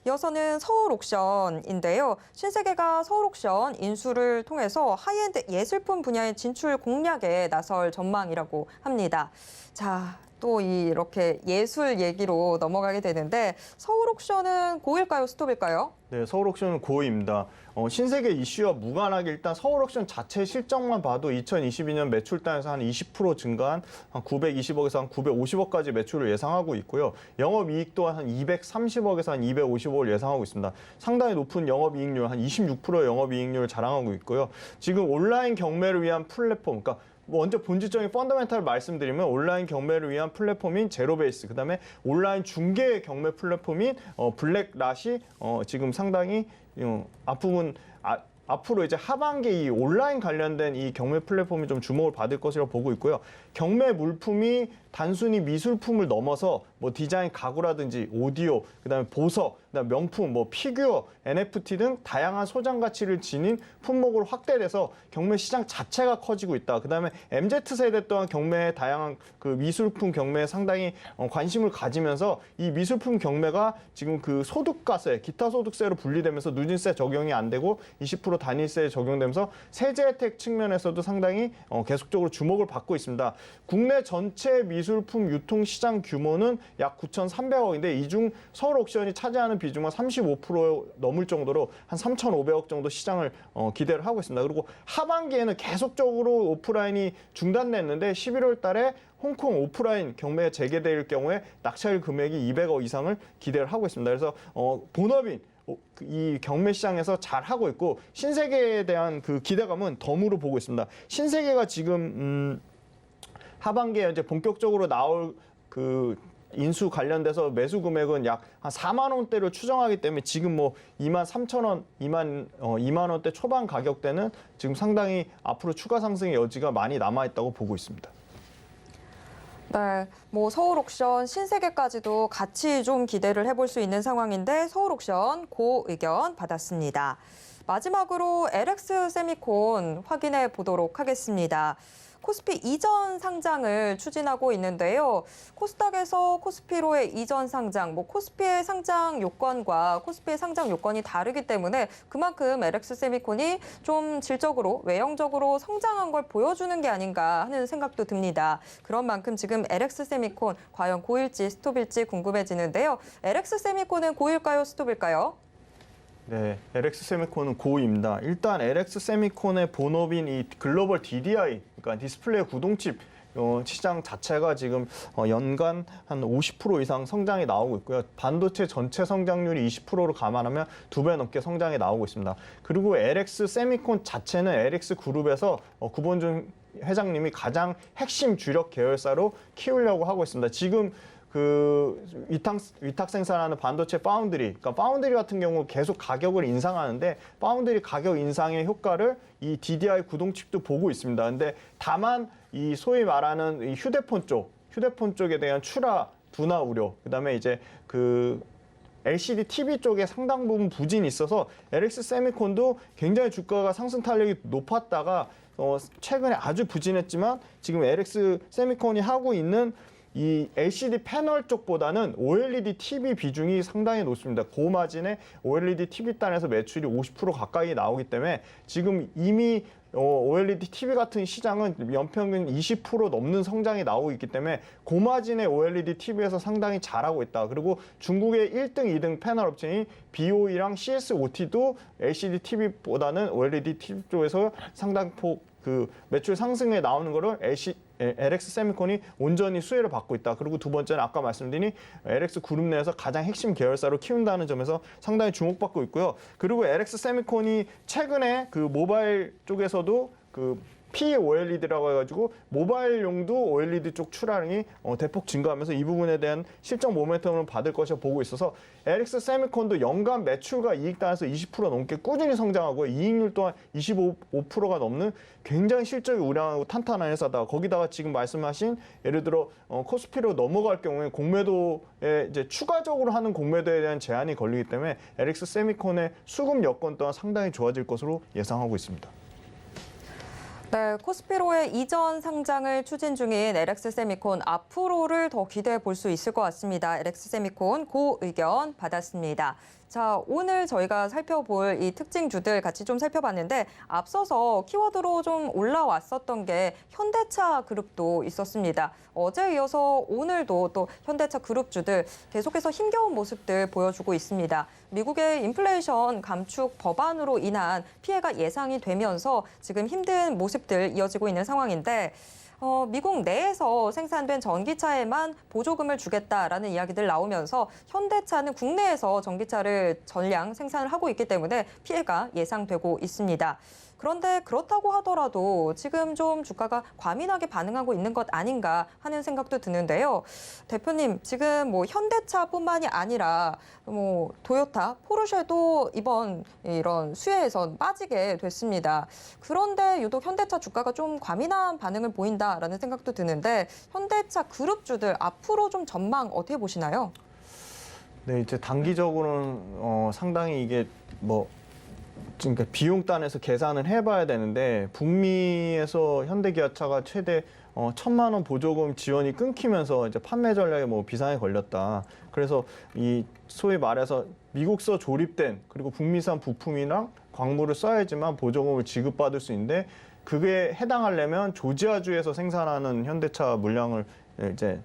이어서는 서울 옥션인데요. 신세계가 서울 옥션 인수를 통해서 하이엔드 예술품 분야의 진출 공략에 나설 전망이라고 합니다. 자, 또 이렇게 예술 얘기로 넘어가게 되는데 서울 옥션은 고일까요, 스톱일까요? 네, 서울 옥션은 고입니다. 신세계 이슈와 무관하게 일단 서울 옥션 자체 실적만 봐도 2022년 매출단에서 한 20% 증가한 한 920억에서 한 950억까지 매출을 예상하고 있고요. 영업이익 또한 한 230억에서 한 250억을 예상하고 있습니다. 상당히 높은 영업이익률, 한 26%의 영업이익률을 자랑하고 있고요. 지금 온라인 경매를 위한 플랫폼, 그러니까 먼저 본질적인 펀더멘탈을 말씀드리면 온라인 경매를 위한 플랫폼인 제로베이스, 그다음에 온라인 중개 경매 플랫폼인 블랙랏이 지금 상당히 앞으로 이제 하반기 이 온라인 관련된 이 경매 플랫폼이 좀 주목을 받을 것이라고 보고 있고요. 경매 물품이 단순히 미술품을 넘어서 뭐 디자인 가구라든지 오디오, 그다음에 보석, 그다음에 명품, 뭐 피규어, NFT 등 다양한 소장 가치를 지닌 품목으로 확대돼서 경매 시장 자체가 커지고 있다. 그다음에 MZ세대 또한 경매에 다양한 그 미술품 경매에 상당히 관심을 가지면서 이 미술품 경매가 지금 그 소득과세, 기타 소득세로 분리되면서 누진세 적용이 안 되고 20% 단위세에 적용되면서 세제 혜택 측면에서도 상당히 계속적으로 주목을 받고 있습니다. 국내 전체 미술품 유통 시장 규모는 약 9,300억인데 이 중 서울 옥션이 차지하는 비중은 35% 넘을 정도로 한 3,500억 정도 시장을 기대를 하고 있습니다. 그리고 하반기에는 계속적으로 오프라인이 중단됐는데 11월 달에 홍콩 오프라인 경매 재개될 경우에 낙찰 금액이 200억 이상을 기대를 하고 있습니다. 그래서 본업인 이 경매 시장에서 잘 하고 있고 신세계에 대한 그 기대감은 덤으로 보고 있습니다. 신세계가 지금 하반기에 이제 본격적으로 나올 그 인수 관련돼서 매수 금액은 약 한 4만 원대를 추정하기 때문에 지금 뭐 23,000원, 2만 원대 초반 가격대는 지금 상당히 앞으로 추가 상승의 여지가 많이 남아 있다고 보고 있습니다. 네, 뭐 서울 옥션, 신세계까지도 같이 좀 기대를 해볼 수 있는 상황인데 서울 옥션 고 의견 받았습니다. 마지막으로 LX 세미콘 확인해 보도록 하겠습니다. 코스피 이전 상장을 추진하고 있는데요. 코스닥에서 코스피로의 이전 상장, 코스피의 상장 요건과 코스피의 상장 요건이 다르기 때문에 그만큼 LX 세미콘이 좀 질적으로, 외형적으로 성장한 걸 보여주는 게 아닌가 하는 생각도 듭니다. 그런 만큼 지금 LX 세미콘 과연 고일지 스톱일지 궁금해지는데요. LX 세미콘은 고일까요, 스톱일까요? 네, LX 세미콘은 고입니다. 일단 LX 세미콘의 본업인 이 글로벌 DDI, 그러니까 디스플레이 구동칩 시장 자체가 지금 연간 한 50% 이상 성장이 나오고 있고요. 반도체 전체 성장률이 20%로 감안하면 2배 넘게 성장이 나오고 있습니다. 그리고 LX 세미콘 자체는 LX 그룹에서 구본준 회장님이 가장 핵심 주력 계열사로 키우려고 하고 있습니다. 지금 그 위탁 생산하는 반도체 파운드리, 그러니까 파운드리 같은 경우 계속 가격을 인상하는데 파운드리 가격 인상의 효과를 이 DDI 구동칩도 보고 있습니다. 근데 다만 이 소위 말하는 이 휴대폰 쪽에 대한 출하 둔화 우려, 그다음에 이제 그 LCD TV 쪽에 상당 부분 부진이 있어서 LX 세미콘도 굉장히 주가가 상승 탄력이 높았다가 최근에 아주 부진했지만 지금 LX 세미콘이 하고 있는 이 LCD 패널 쪽보다는 OLED TV 비중이 상당히 높습니다. 고마진의 OLED TV 단에서 매출이 50% 가까이 나오기 때문에 지금 이미 OLED TV 같은 시장은 연평균 20% 넘는 성장이 나오고 있기 때문에 고마진의 OLED TV에서 상당히 잘하고 있다. 그리고 중국의 1등, 2등 패널 업체인 BOE랑 CSOT도 LCD TV보다는 OLED TV 쪽에서 상당폭 그 매출 상승에 나오는 거를 LX 세미콘이 온전히 수혜를 받고 있다. 그리고 두 번째는 아까 말씀드린 LX 그룹 내에서 가장 핵심 계열사로 키운다는 점에서 상당히 주목받고 있고요. 그리고 LX 세미콘이 최근에 그 모바일 쪽에서도 그 POLED라고 해가지고 모바일용도 OLED 쪽 출하량이 대폭 증가하면서 이 부분에 대한 실적 모멘텀을 받을 것이라 보고 있어서 LX 세미콘도 연간 매출과 이익 단에서 20% 넘게 꾸준히 성장하고 이익률 또한 25%가 넘는 굉장히 실적이 우량하고 탄탄한 회사다. 거기다가 지금 말씀하신 예를 들어 코스피로 넘어갈 경우에 공매도에 이제 추가적으로 하는 공매도에 대한 제한이 걸리기 때문에 LX 세미콘의 수급 여건 또한 상당히 좋아질 것으로 예상하고 있습니다. 네, 코스피로의 이전 상장을 추진 중인 LX 세미콘 앞으로를 더 기대해 볼 수 있을 것 같습니다. LX 세미콘 고 의견 받았습니다. 자, 오늘 저희가 살펴볼 이 특징주들 같이 좀 살펴봤는데 앞서서 키워드로 좀 올라왔었던 게 현대차 그룹도 있었습니다. 어제 이어서 오늘도 또 현대차 그룹주들 계속해서 힘겨운 모습들 보여주고 있습니다. 미국의 인플레이션 감축 법안으로 인한 피해가 예상이 되면서 지금 힘든 모습들 이어지고 있는 상황인데 미국 내에서 생산된 전기차에만 보조금을 주겠다라는 이야기들 나오면서 현대차는 국내에서 전기차를 전량 생산을 하고 있기 때문에 피해가 예상되고 있습니다. 그런데 그렇다고 하더라도 지금 좀 주가가 과민하게 반응하고 있는 것 아닌가 하는 생각도 드는데요. 대표님, 지금 현대차뿐만이 아니라 토요타, 포르쉐도 이번 이런 수혜에서 빠지게 됐습니다. 그런데 유독 현대차 주가가 좀 과민한 반응을 보인다라는 생각도 드는데 현대차 그룹주들 앞으로 좀 전망 어떻게 보시나요? 네, 이제 단기적으로는 상당히 이게 그러니까 비용 단에서 계산을 해봐야 되는데 북미에서 현대기아차가 최대 1,000만 원 보조금 지원이 끊기면서 이제 판매 전략에 비상에 걸렸다. 그래서 이 소위 말해서 미국서 조립된 그리고 북미산 부품이랑 광물을 써야지만 보조금을 지급받을 수 있는데 그게 해당하려면 조지아주에서 생산하는 현대차 물량을 이제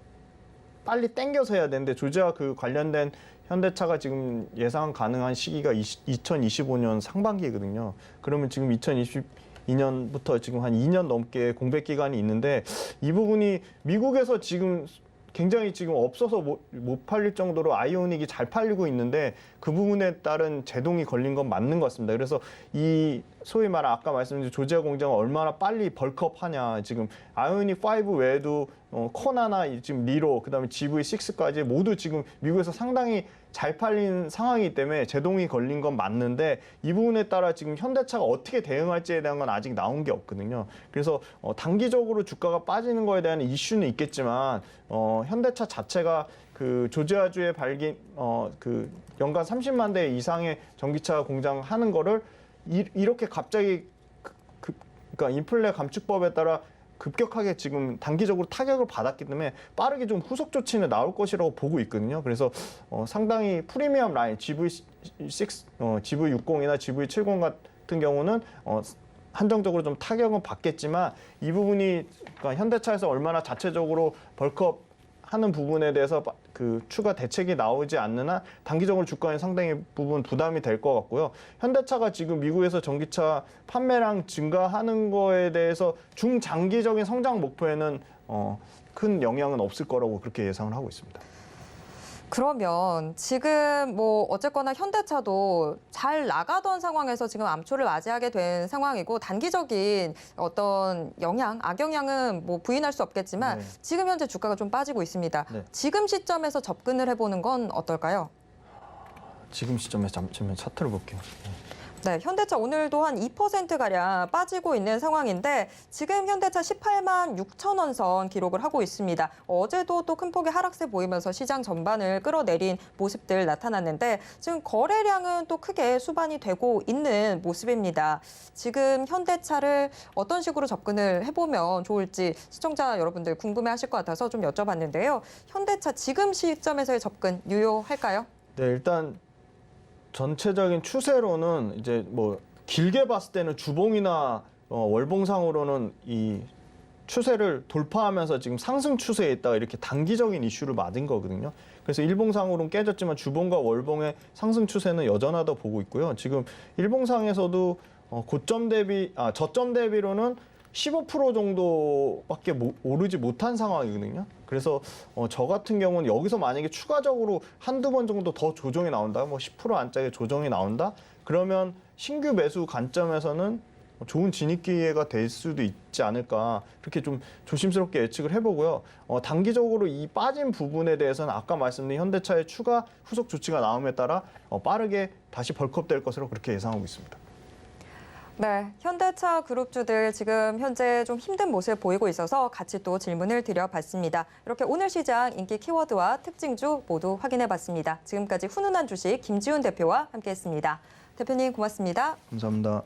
빨리 땡겨서 해야 되는데 조지아 그 관련된 현대차가 지금 예상 가능한 시기가 2025년 상반기거든요. 그러면 지금 2022년부터 지금 한 2년 넘게 공백 기간이 있는데 이 부분이 미국에서 지금 굉장히 지금 없어서 못 팔릴 정도로 아이오닉이 잘 팔리고 있는데 그 부분에 따른 제동이 걸린 건 맞는 것 같습니다. 그래서 이 소위 말한 아까 말씀드린 조지아 공장을 얼마나 빨리 벌크업하냐. 지금 아이오닉 5 외에도 코나나 지금 니로 그다음에 GV6까지 모두 지금 미국에서 상당히 잘 팔린 상황이기 때문에 제동이 걸린 건 맞는데 이 부분에 따라 지금 현대차가 어떻게 대응할지에 대한 건 아직 나온 게 없거든요. 그래서 단기적으로 주가가 빠지는 거에 대한 이슈는 있겠지만 현대차 자체가 그 조지아주에 그 연간 30만 대 이상의 전기차 공장 하는 거를 이렇게 갑자기 그러니까 인플레 감축법에 따라 급격하게 지금 단기적으로 타격을 받았기 때문에 빠르게 좀 후속 조치는 나올 것이라고 보고 있거든요. 그래서 상당히 프리미엄 라인 GV6, GV60이나 GV70 같은 경우는 한정적으로 좀 타격은 받겠지만 이 부분이 그러니까 현대차에서 얼마나 자체적으로 벌크업 하는 부분에 대해서 그 추가 대책이 나오지 않는 한 단기적으로 주가에 상당히 부분 부담이 될 것 같고요. 현대차가 지금 미국에서 전기차 판매량 증가하는 거에 대해서 중장기적인 성장 목표에는 큰 영향은 없을 거라고 그렇게 예상을 하고 있습니다. 그러면 지금 뭐 어쨌거나 현대차도 잘 나가던 상황에서 지금 암초를 맞이하게 된 상황이고 단기적인 어떤 영향, 악영향은 뭐 부인할 수 없겠지만 네. 지금 현재 주가가 좀 빠지고 있습니다. 네. 지금 시점에서 접근을 해보는 건 어떨까요? 지금 시점에 잠시만 차트를 볼게요. 네, 현대차 오늘도 한 2%가량 빠지고 있는 상황인데 지금 현대차 18만 6천 원 선 기록을 하고 있습니다. 어제도 또 큰 폭의 하락세 보이면서 시장 전반을 끌어내린 모습들 나타났는데 지금 거래량은 또 크게 수반이 되고 있는 모습입니다. 지금 현대차를 어떤 식으로 접근을 해보면 좋을지 시청자 여러분들 궁금해하실 것 같아서 좀 여쭤봤는데요. 현대차 지금 시점에서의 접근 유효할까요? 네, 일단 전체적인 추세로는 이제 뭐 길게 봤을 때는 주봉이나 월봉상으로는 이 추세를 돌파하면서 지금 상승 추세에 있다가 이렇게 단기적인 이슈를 맞은 거거든요. 그래서 일봉상으로는 깨졌지만 주봉과 월봉의 상승 추세는 여전하다 보고 있고요. 지금 일봉상에서도 저점 대비로는 15% 정도밖에 오르지 못한 상황이거든요. 그래서 저 같은 경우는 여기서 만약에 추가적으로 한두 번 정도 더 조정이 나온다, 뭐 10% 안짝의 조정이 나온다, 그러면 신규 매수 관점에서는 좋은 진입 기회가 될 수도 있지 않을까, 그렇게 좀 조심스럽게 예측을 해보고요. 단기적으로 이 빠진 부분에 대해서는 아까 말씀드린 현대차의 추가 후속 조치가 나옴에 따라 빠르게 다시 벌크업 될 것으로 그렇게 예상하고 있습니다. 네, 현대차 그룹주들 지금 현재 좀 힘든 모습 보이고 있어서 같이 또 질문을 드려봤습니다. 이렇게 오늘 시장 인기 키워드와 특징주 모두 확인해봤습니다. 지금까지 훈훈한 주식 김지훈 대표와 함께했습니다. 대표님 고맙습니다. 감사합니다.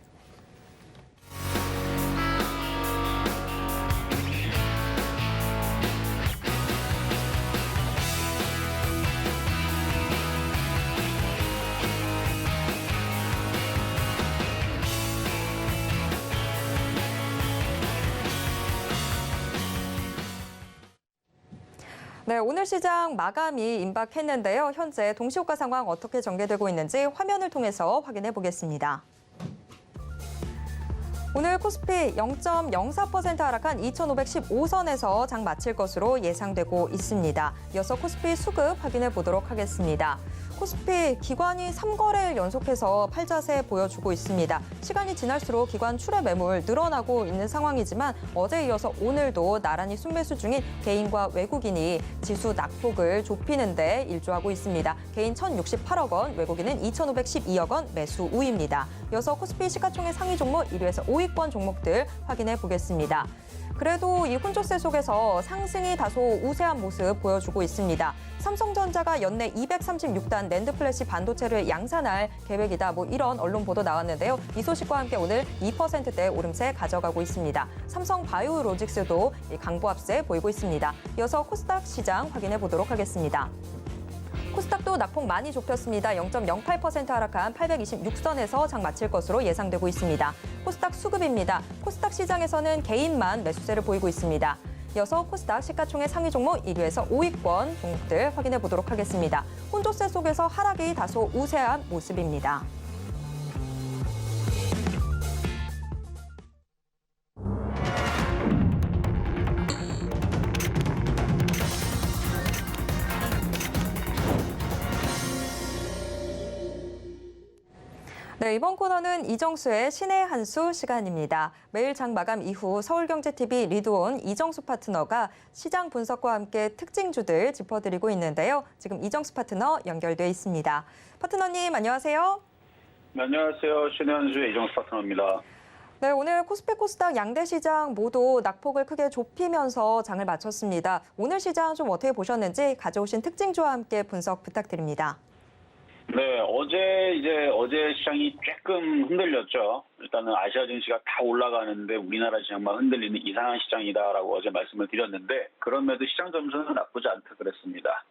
네, 오늘 시장 마감이 임박했는데요. 현재 동시호가 상황 어떻게 전개되고 있는지 화면을 통해서 확인해 보겠습니다. 오늘 코스피 0.04% 하락한 2,515선에서 장 마칠 것으로 예상되고 있습니다. 이어서 코스피 수급 확인해 보도록 하겠습니다. 코스피 기관이 3거래일 연속해서 팔자세 보여주고 있습니다. 시간이 지날수록 기관 출회 매물 늘어나고 있는 상황이지만 어제에 이어서 오늘도 나란히 순매수 중인 개인과 외국인이 지수 낙폭을 좁히는 데 일조하고 있습니다. 개인 1,068억 원, 외국인은 2,512억 원 매수 우입니다. 이어서 코스피 시가총액 상위 종목 1위에서 5위권 종목들 확인해 보겠습니다. 그래도 이 혼조세 속에서 상승이 다소 우세한 모습 보여주고 있습니다. 삼성전자가 연내 236단 낸드플래시 반도체를 양산할 계획이다. 뭐 이런 언론 보도 나왔는데요. 이 소식과 함께 오늘 2%대 오름세 가져가고 있습니다. 삼성바이오로직스도 강보합세 보이고 있습니다. 이어서 코스닥 시장 확인해 보도록 하겠습니다. 코스닥도 낙폭 많이 좁혔습니다. 0.08% 하락한 826선에서 장 마칠 것으로 예상되고 있습니다. 코스닥 수급입니다. 코스닥 시장에서는 개인만 매수세를 보이고 있습니다. 이어서 코스닥 시가총액 상위 종목 1위에서 5위권 종목들 확인해 보도록 하겠습니다. 혼조세 속에서 하락이 다소 우세한 모습입니다. 네, 이번 코너는 이정수의 신의 한 수 시간입니다. 매일 장 마감 이후 서울경제TV 리드온 이정수 파트너가 시장 분석과 함께 특징주들 짚어드리고 있는데요. 지금 이정수 파트너 연결돼 있습니다. 파트너님 안녕하세요. 네, 안녕하세요. 신의 한 수의 이정수 파트너입니다. 네, 오늘 코스피 코스닥 양대 시장 모두 낙폭을 크게 좁히면서 장을 마쳤습니다. 오늘 시장 좀 어떻게 보셨는지 가져오신 특징주와 함께 분석 부탁드립니다. 네, 어제 시장이 조금 흔들렸죠. 일단은 아시아 증시가 다 올라가는데 우리나라 시장만 흔들리는 이상한 시장이다라고 어제 말씀을 드렸는데 그럼에도 시장 점수는 나쁘지 않다 그랬습니다.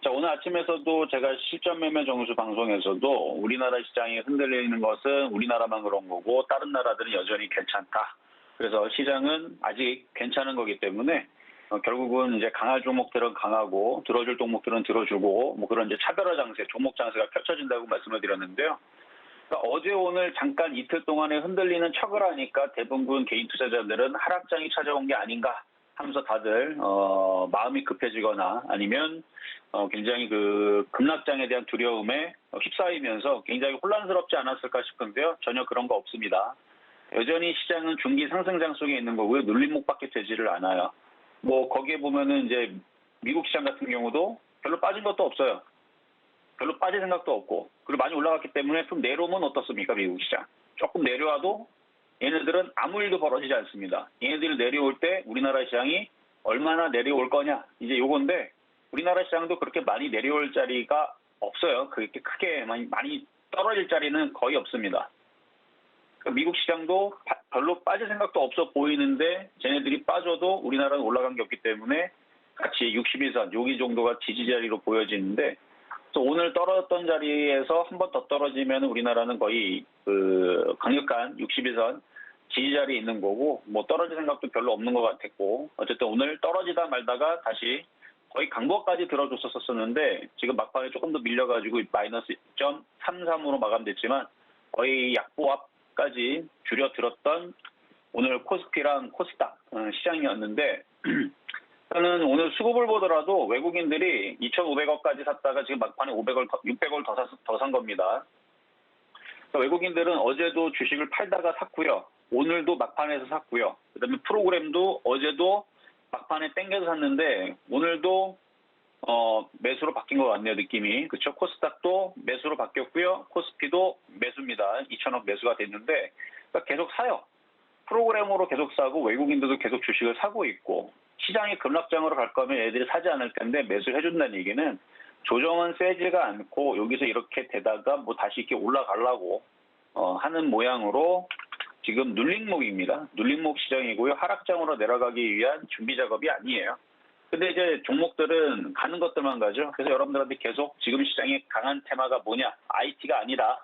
자, 오늘 아침에서도 제가 실전 매매 정수 방송에서도 우리나라 시장이 흔들리는 것은 우리나라만 그런 거고 다른 나라들은 여전히 괜찮다. 그래서 시장은 아직 괜찮은 거기 때문에 결국은 이제 강할 종목들은 강하고 들어줄 종목들은 들어주고 뭐 그런 이제 차별화 장세, 종목 장세가 펼쳐진다고 말씀을 드렸는데요. 그러니까 어제 오늘 잠깐 이틀 동안에 흔들리는 척을 하니까 대부분 개인 투자자들은 하락장이 찾아온 게 아닌가 하면서 다들 마음이 급해지거나 아니면 굉장히 그 급락장에 대한 두려움에 휩싸이면서 굉장히 혼란스럽지 않았을까 싶은데요. 전혀 그런 거 없습니다. 여전히 시장은 중기 상승장 속에 있는 거고요. 눌림목밖에 되지를 않아요. 뭐 거기에 보면은 이제 미국 시장 같은 경우도 별로 빠진 것도 없어요. 별로 빠질 생각도 없고 그리고 많이 올라갔기 때문에 좀 내려오면 어떻습니까? 미국 시장. 조금 내려와도 얘네들은 아무 일도 벌어지지 않습니다. 얘네들이 내려올 때 우리나라 시장이 얼마나 내려올 거냐 이제 요건데 우리나라 시장도 그렇게 많이 내려올 자리가 없어요. 그렇게 크게 많이 떨어질 자리는 거의 없습니다. 미국 시장도 별로 빠질 생각도 없어 보이는데 쟤네들이 빠져도 우리나라는 올라간 게 없기 때문에 같이 61선 여기 정도가 지지 자리로 보여지는데 또 오늘 떨어졌던 자리에서 한 번 더 떨어지면 우리나라는 거의 그 강력한 61선 지지 자리에 있는 거고 뭐 떨어질 생각도 별로 없는 것 같았고 어쨌든 오늘 떨어지다 말다가 다시 거의 강보까지 들어줬었었는데 지금 막판에 조금 더 밀려가지고 마이너스 1.33으로 마감됐지만 거의 약보합까지 줄여들었던 오늘 코스피랑 코스닥 시장이었는데 저는 오늘 수급을 보더라도 외국인들이 2,500억까지 샀다가 지금 막판에 600억 더 산 겁니다. 외국인들은 어제도 주식을 팔다가 샀고요. 오늘도 막판에서 샀고요. 그다음에 프로그램도 어제도 막판에 땡겨서 샀는데 오늘도 매수로 바뀐 것 같네요. 느낌이. 그렇죠? 코스닥도 매수로 바뀌었고요. 코스피도 매수입니다. 2,000억 매수가 됐는데 그러니까 계속 사요. 프로그램으로 계속 사고 외국인들도 계속 주식을 사고 있고 시장이 급락장으로 갈 거면 애들이 사지 않을 텐데 매수를 해준다는 얘기는 조정은 세지가 않고 여기서 이렇게 되다가 뭐 다시 이렇게 올라가려고 하는 모양으로 지금 눌림목입니다. 눌림목 시장이고요. 하락장으로 내려가기 위한 준비 작업이 아니에요. 근데 이제 종목들은 가는 것들만 가죠. 그래서 여러분들한테 계속 지금 시장의 강한 테마가 뭐냐? IT가 아니라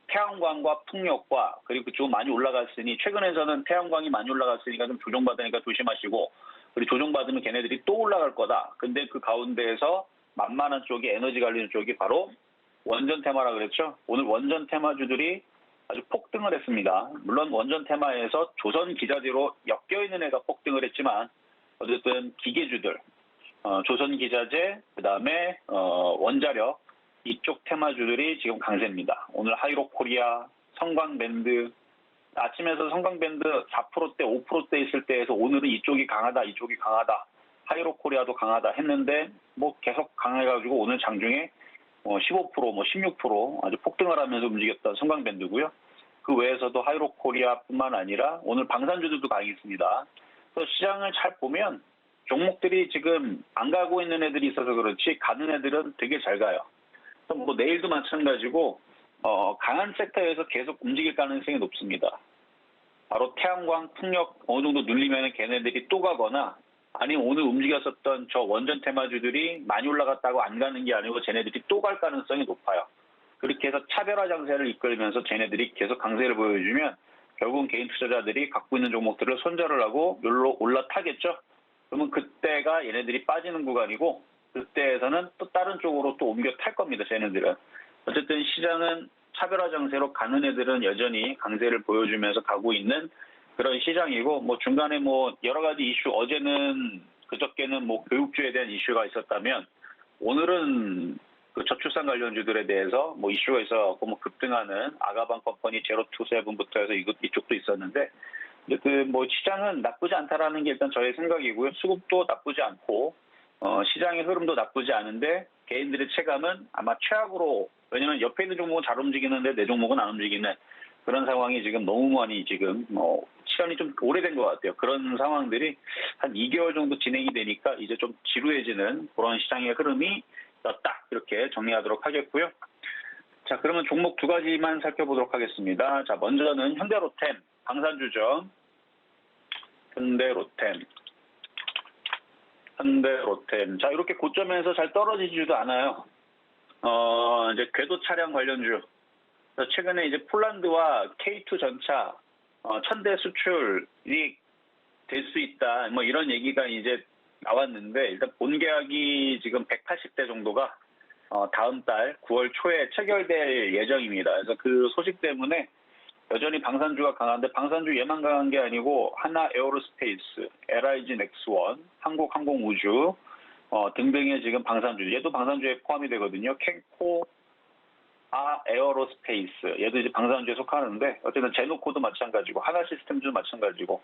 태양광과 풍력과 그리고 그쪽 많이 올라갔으니 최근에서는 태양광이 많이 올라갔으니까 좀 조정받으니까 조심하시고 그리고 조정받으면 걔네들이 또 올라갈 거다. 근데 그 가운데에서 만만한 쪽이 에너지 관련 쪽이 바로 원전 테마라 그랬죠. 오늘 원전 테마주들이 아주 폭등을 했습니다. 물론 원전 테마에서 조선 기자재로 엮여있는 애가 폭등을 했지만 어쨌든 기계주들, 조선 기자재, 그다음에 원자력 이쪽 테마주들이 지금 강세입니다. 오늘 하이로코리아, 성광밴드 아침에서 성광밴드 4%대, 5%대 있을 때에서 오늘은 이쪽이 강하다, 이쪽이 강하다, 하이로코리아도 강하다 했는데 뭐 계속 강해가지고 오늘 장중에 15%, 뭐 16% 아주 폭등을 하면서 움직였던 성광밴드고요. 그 외에서도 하이로코리아뿐만 아니라 오늘 방산주들도 강했습니다. 그래서 시장을 잘 보면 종목들이 지금 안 가고 있는 애들이 있어서 그렇지 가는 애들은 되게 잘 가요. 뭐 내일도 마찬가지고 강한 섹터에서 계속 움직일 가능성이 높습니다. 바로 태양광, 풍력 어느 정도 눌리면 걔네들이 또 가거나 아니면 오늘 움직였었던 저 원전 테마주들이 많이 올라갔다고 안 가는 게 아니고 쟤네들이 또 갈 가능성이 높아요. 그렇게 해서 차별화 장세를 이끌면서 쟤네들이 계속 강세를 보여주면 결국은 개인 투자자들이 갖고 있는 종목들을 손절을 하고 여기로 올라타겠죠. 그러면 그때가 얘네들이 빠지는 구간이고 그때에서는 또 다른 쪽으로 또 옮겨 탈 겁니다. 쟤네들은. 어쨌든 시장은 차별화 장세로 가는 애들은 여전히 강세를 보여주면서 가고 있는 그런 시장이고 뭐 중간에 뭐 여러 가지 이슈 어제는 그저께는 뭐 교육주에 대한 이슈가 있었다면 오늘은 그 저출산 관련주들에 대해서 뭐 이슈가 있어갖고 뭐 급등하는 아가방 컴퍼니 제로투세븐부터 해서 이쪽도 있었는데 어쨌든 뭐 시장은 나쁘지 않다라는 게 일단 저의 생각이고요. 수급도 나쁘지 않고 시장의 흐름도 나쁘지 않은데 개인들의 체감은 아마 최악으로 왜냐면 옆에 있는 종목은 잘 움직이는데 내 종목은 안 움직이는 그런 상황이 지금 너무 많이 지금 시간이 좀 오래된 것 같아요. 그런 상황들이 한 2개월 정도 진행이 되니까 이제 좀 지루해지는 그런 시장의 흐름이 딱 이렇게 정리하도록 하겠고요. 자, 그러면 종목 두 가지만 살펴보도록 하겠습니다. 자, 먼저는 현대로템, 방산주죠. 현대로템. 자, 이렇게 고점에서 잘 떨어지지도 않아요. 이제 궤도 차량 관련주. 최근에 이제 폴란드와 K2 전차 1000대 수출이 될 수 있다. 뭐 이런 얘기가 이제 나왔는데 일단 본계약이 지금 180대 정도가 다음 달 9월 초에 체결될 예정입니다. 그래서 그 소식 때문에 여전히 방산주가 강한데 방산주 얘만 강한 게 아니고 하나 에어로스페이스, LIG 넥스원, 한국항공우주 등등의 지금 방산주, 얘도 방산주에 포함이 되거든요. 캔코, 에어로스페이스, 얘도 이제 방산주에 속하는데 어쨌든 제노코도 마찬가지고 하나시스템도 마찬가지고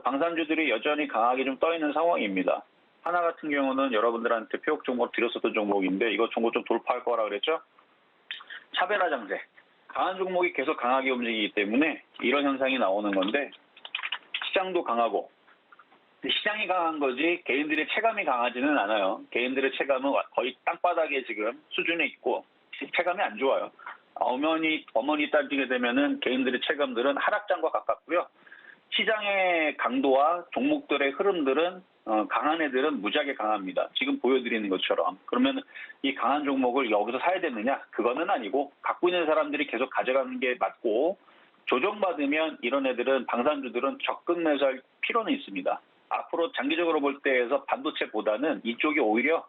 방산주들이 여전히 강하게 좀 떠 있는 상황입니다. 하나 같은 경우는 여러분들한테 표적 종목 드렸었던 종목인데 이거 종목 좀 돌파할 거라 그랬죠? 차별화 장세. 강한 종목이 계속 강하게 움직이기 때문에 이런 현상이 나오는 건데 시장도 강하고 시장이 강한 거지 개인들의 체감이 강하지는 않아요. 개인들의 체감은 거의 땅바닥에 지금 수준에 있고 체감이 안 좋아요. 어머니 따지게 되면은 개인들의 체감들은 하락장과 가깝고요. 시장의 강도와 종목들의 흐름들은 강한 애들은 무지하게 강합니다. 지금 보여드리는 것처럼. 그러면 이 강한 종목을 여기서 사야 되느냐? 그거는 아니고 갖고 있는 사람들이 계속 가져가는 게 맞고 조정받으면 이런 애들은 방산주들은 적극 매수할 필요는 있습니다. 앞으로 장기적으로 볼 때에서 반도체보다는 이쪽이 오히려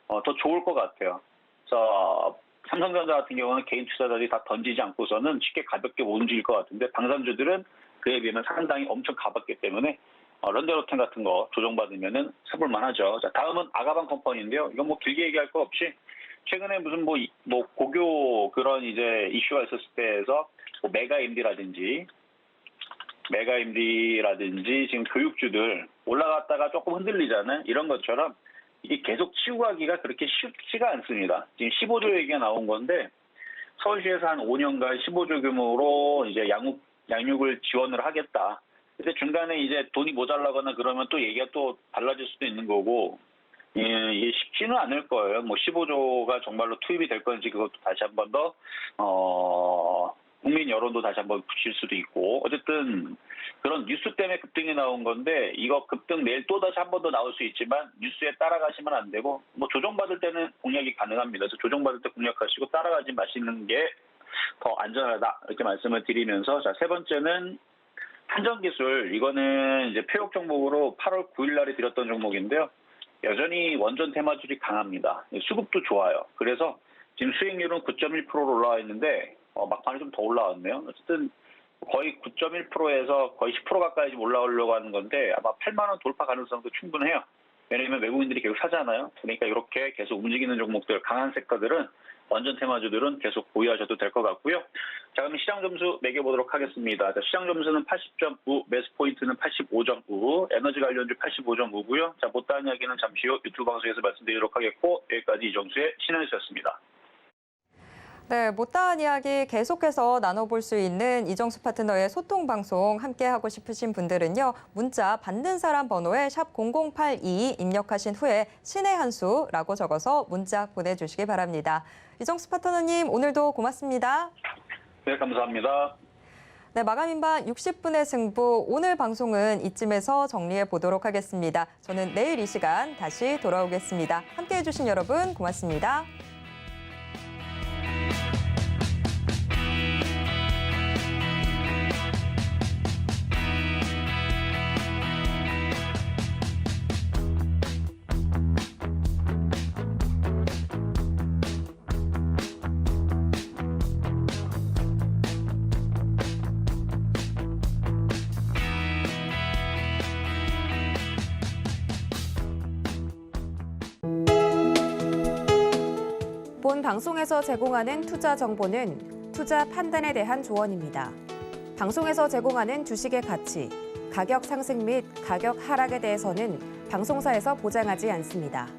더 좋을 것 같아요. 그래서 삼성전자 같은 경우는 개인 투자자들이 다 던지지 않고서는 쉽게 가볍게 못 움직일 것 같은데 방산주들은 그에 비하면 상당히 엄청 가볍기 때문에 런데로템 같은 거 조정받으면은 사볼만 하죠. 자, 다음은 아가방 컴퍼니인데요. 이건 뭐 길게 얘기할 거 없이 최근에 무슨 뭐 고교 그런 이제 이슈가 있었을 때에서 뭐 메가임디라든지 지금 교육주들 올라갔다가 조금 흔들리잖아요. 이런 것처럼 이게 계속 치고 가기가 그렇게 쉽지가 않습니다. 지금 15조 얘기가 나온 건데 서울시에서 한 5년간 15조 규모로 이제 양육을 지원을 하겠다. 근데 중간에 이제 돈이 모자라거나 그러면 또 얘기가 또 달라질 수도 있는 거고, 이게 쉽지는 않을 거예요. 뭐 15조가 정말로 투입이 될 건지 그것도 다시 한 번 더, 국민 여론도 다시 한번 붙일 수도 있고, 어쨌든 그런 뉴스 때문에 급등이 나온 건데, 이거 급등 내일 또 다시 한 번 더 나올 수 있지만, 뉴스에 따라가시면 안 되고, 뭐 조정받을 때는 공략이 가능합니다. 그래서 조정받을 때 공략하시고 따라가지 마시는 게 더 안전하다. 이렇게 말씀을 드리면서, 자, 세 번째는 한전기술. 이거는 이제 표적 종목으로 8월 9일 날에 드렸던 종목인데요. 여전히 원전 테마줄이 강합니다. 수급도 좋아요. 그래서 지금 수익률은 9.1%로 올라와 있는데, 막판에 좀 더 올라왔네요. 어쨌든 거의 9.1%에서 거의 10% 가까이 좀 올라오려고 하는 건데 아마 8만 원 돌파 가능성도 충분해요. 왜냐하면 외국인들이 계속 사잖아요. 그러니까 이렇게 계속 움직이는 종목들, 강한 섹터들은 원전 테마주들은 계속 보유하셔도 될 것 같고요. 자, 그럼 시장 점수 매겨보도록 하겠습니다. 자, 시장 점수는 80.9, 매수 포인트는 85.9, 에너지 관련주 85.5고요. 자, 못다한 이야기는 잠시 후 유튜브 방송에서 말씀드리도록 하겠고 여기까지 이정수의 신현수였습니다. 네, 못다한 이야기 계속해서 나눠볼 수 있는 이정수 파트너의 소통 방송 함께하고 싶으신 분들은요. 문자 받는 사람 번호에 샵 0082 입력하신 후에 신의 한 수라고 적어서 문자 보내주시기 바랍니다. 이정수 파트너님 오늘도 고맙습니다. 네, 감사합니다. 네, 마감인방 60분의 승부 오늘 방송은 이쯤에서 정리해 보도록 하겠습니다. 저는 내일 이 시간 다시 돌아오겠습니다. 함께해 주신 여러분 고맙습니다. 본 방송에서 제공하는 투자 정보는 투자 판단에 대한 조언입니다. 방송에서 제공하는 주식의 가치, 가격 상승 및 가격 하락에 대해서는 방송사에서 보장하지 않습니다.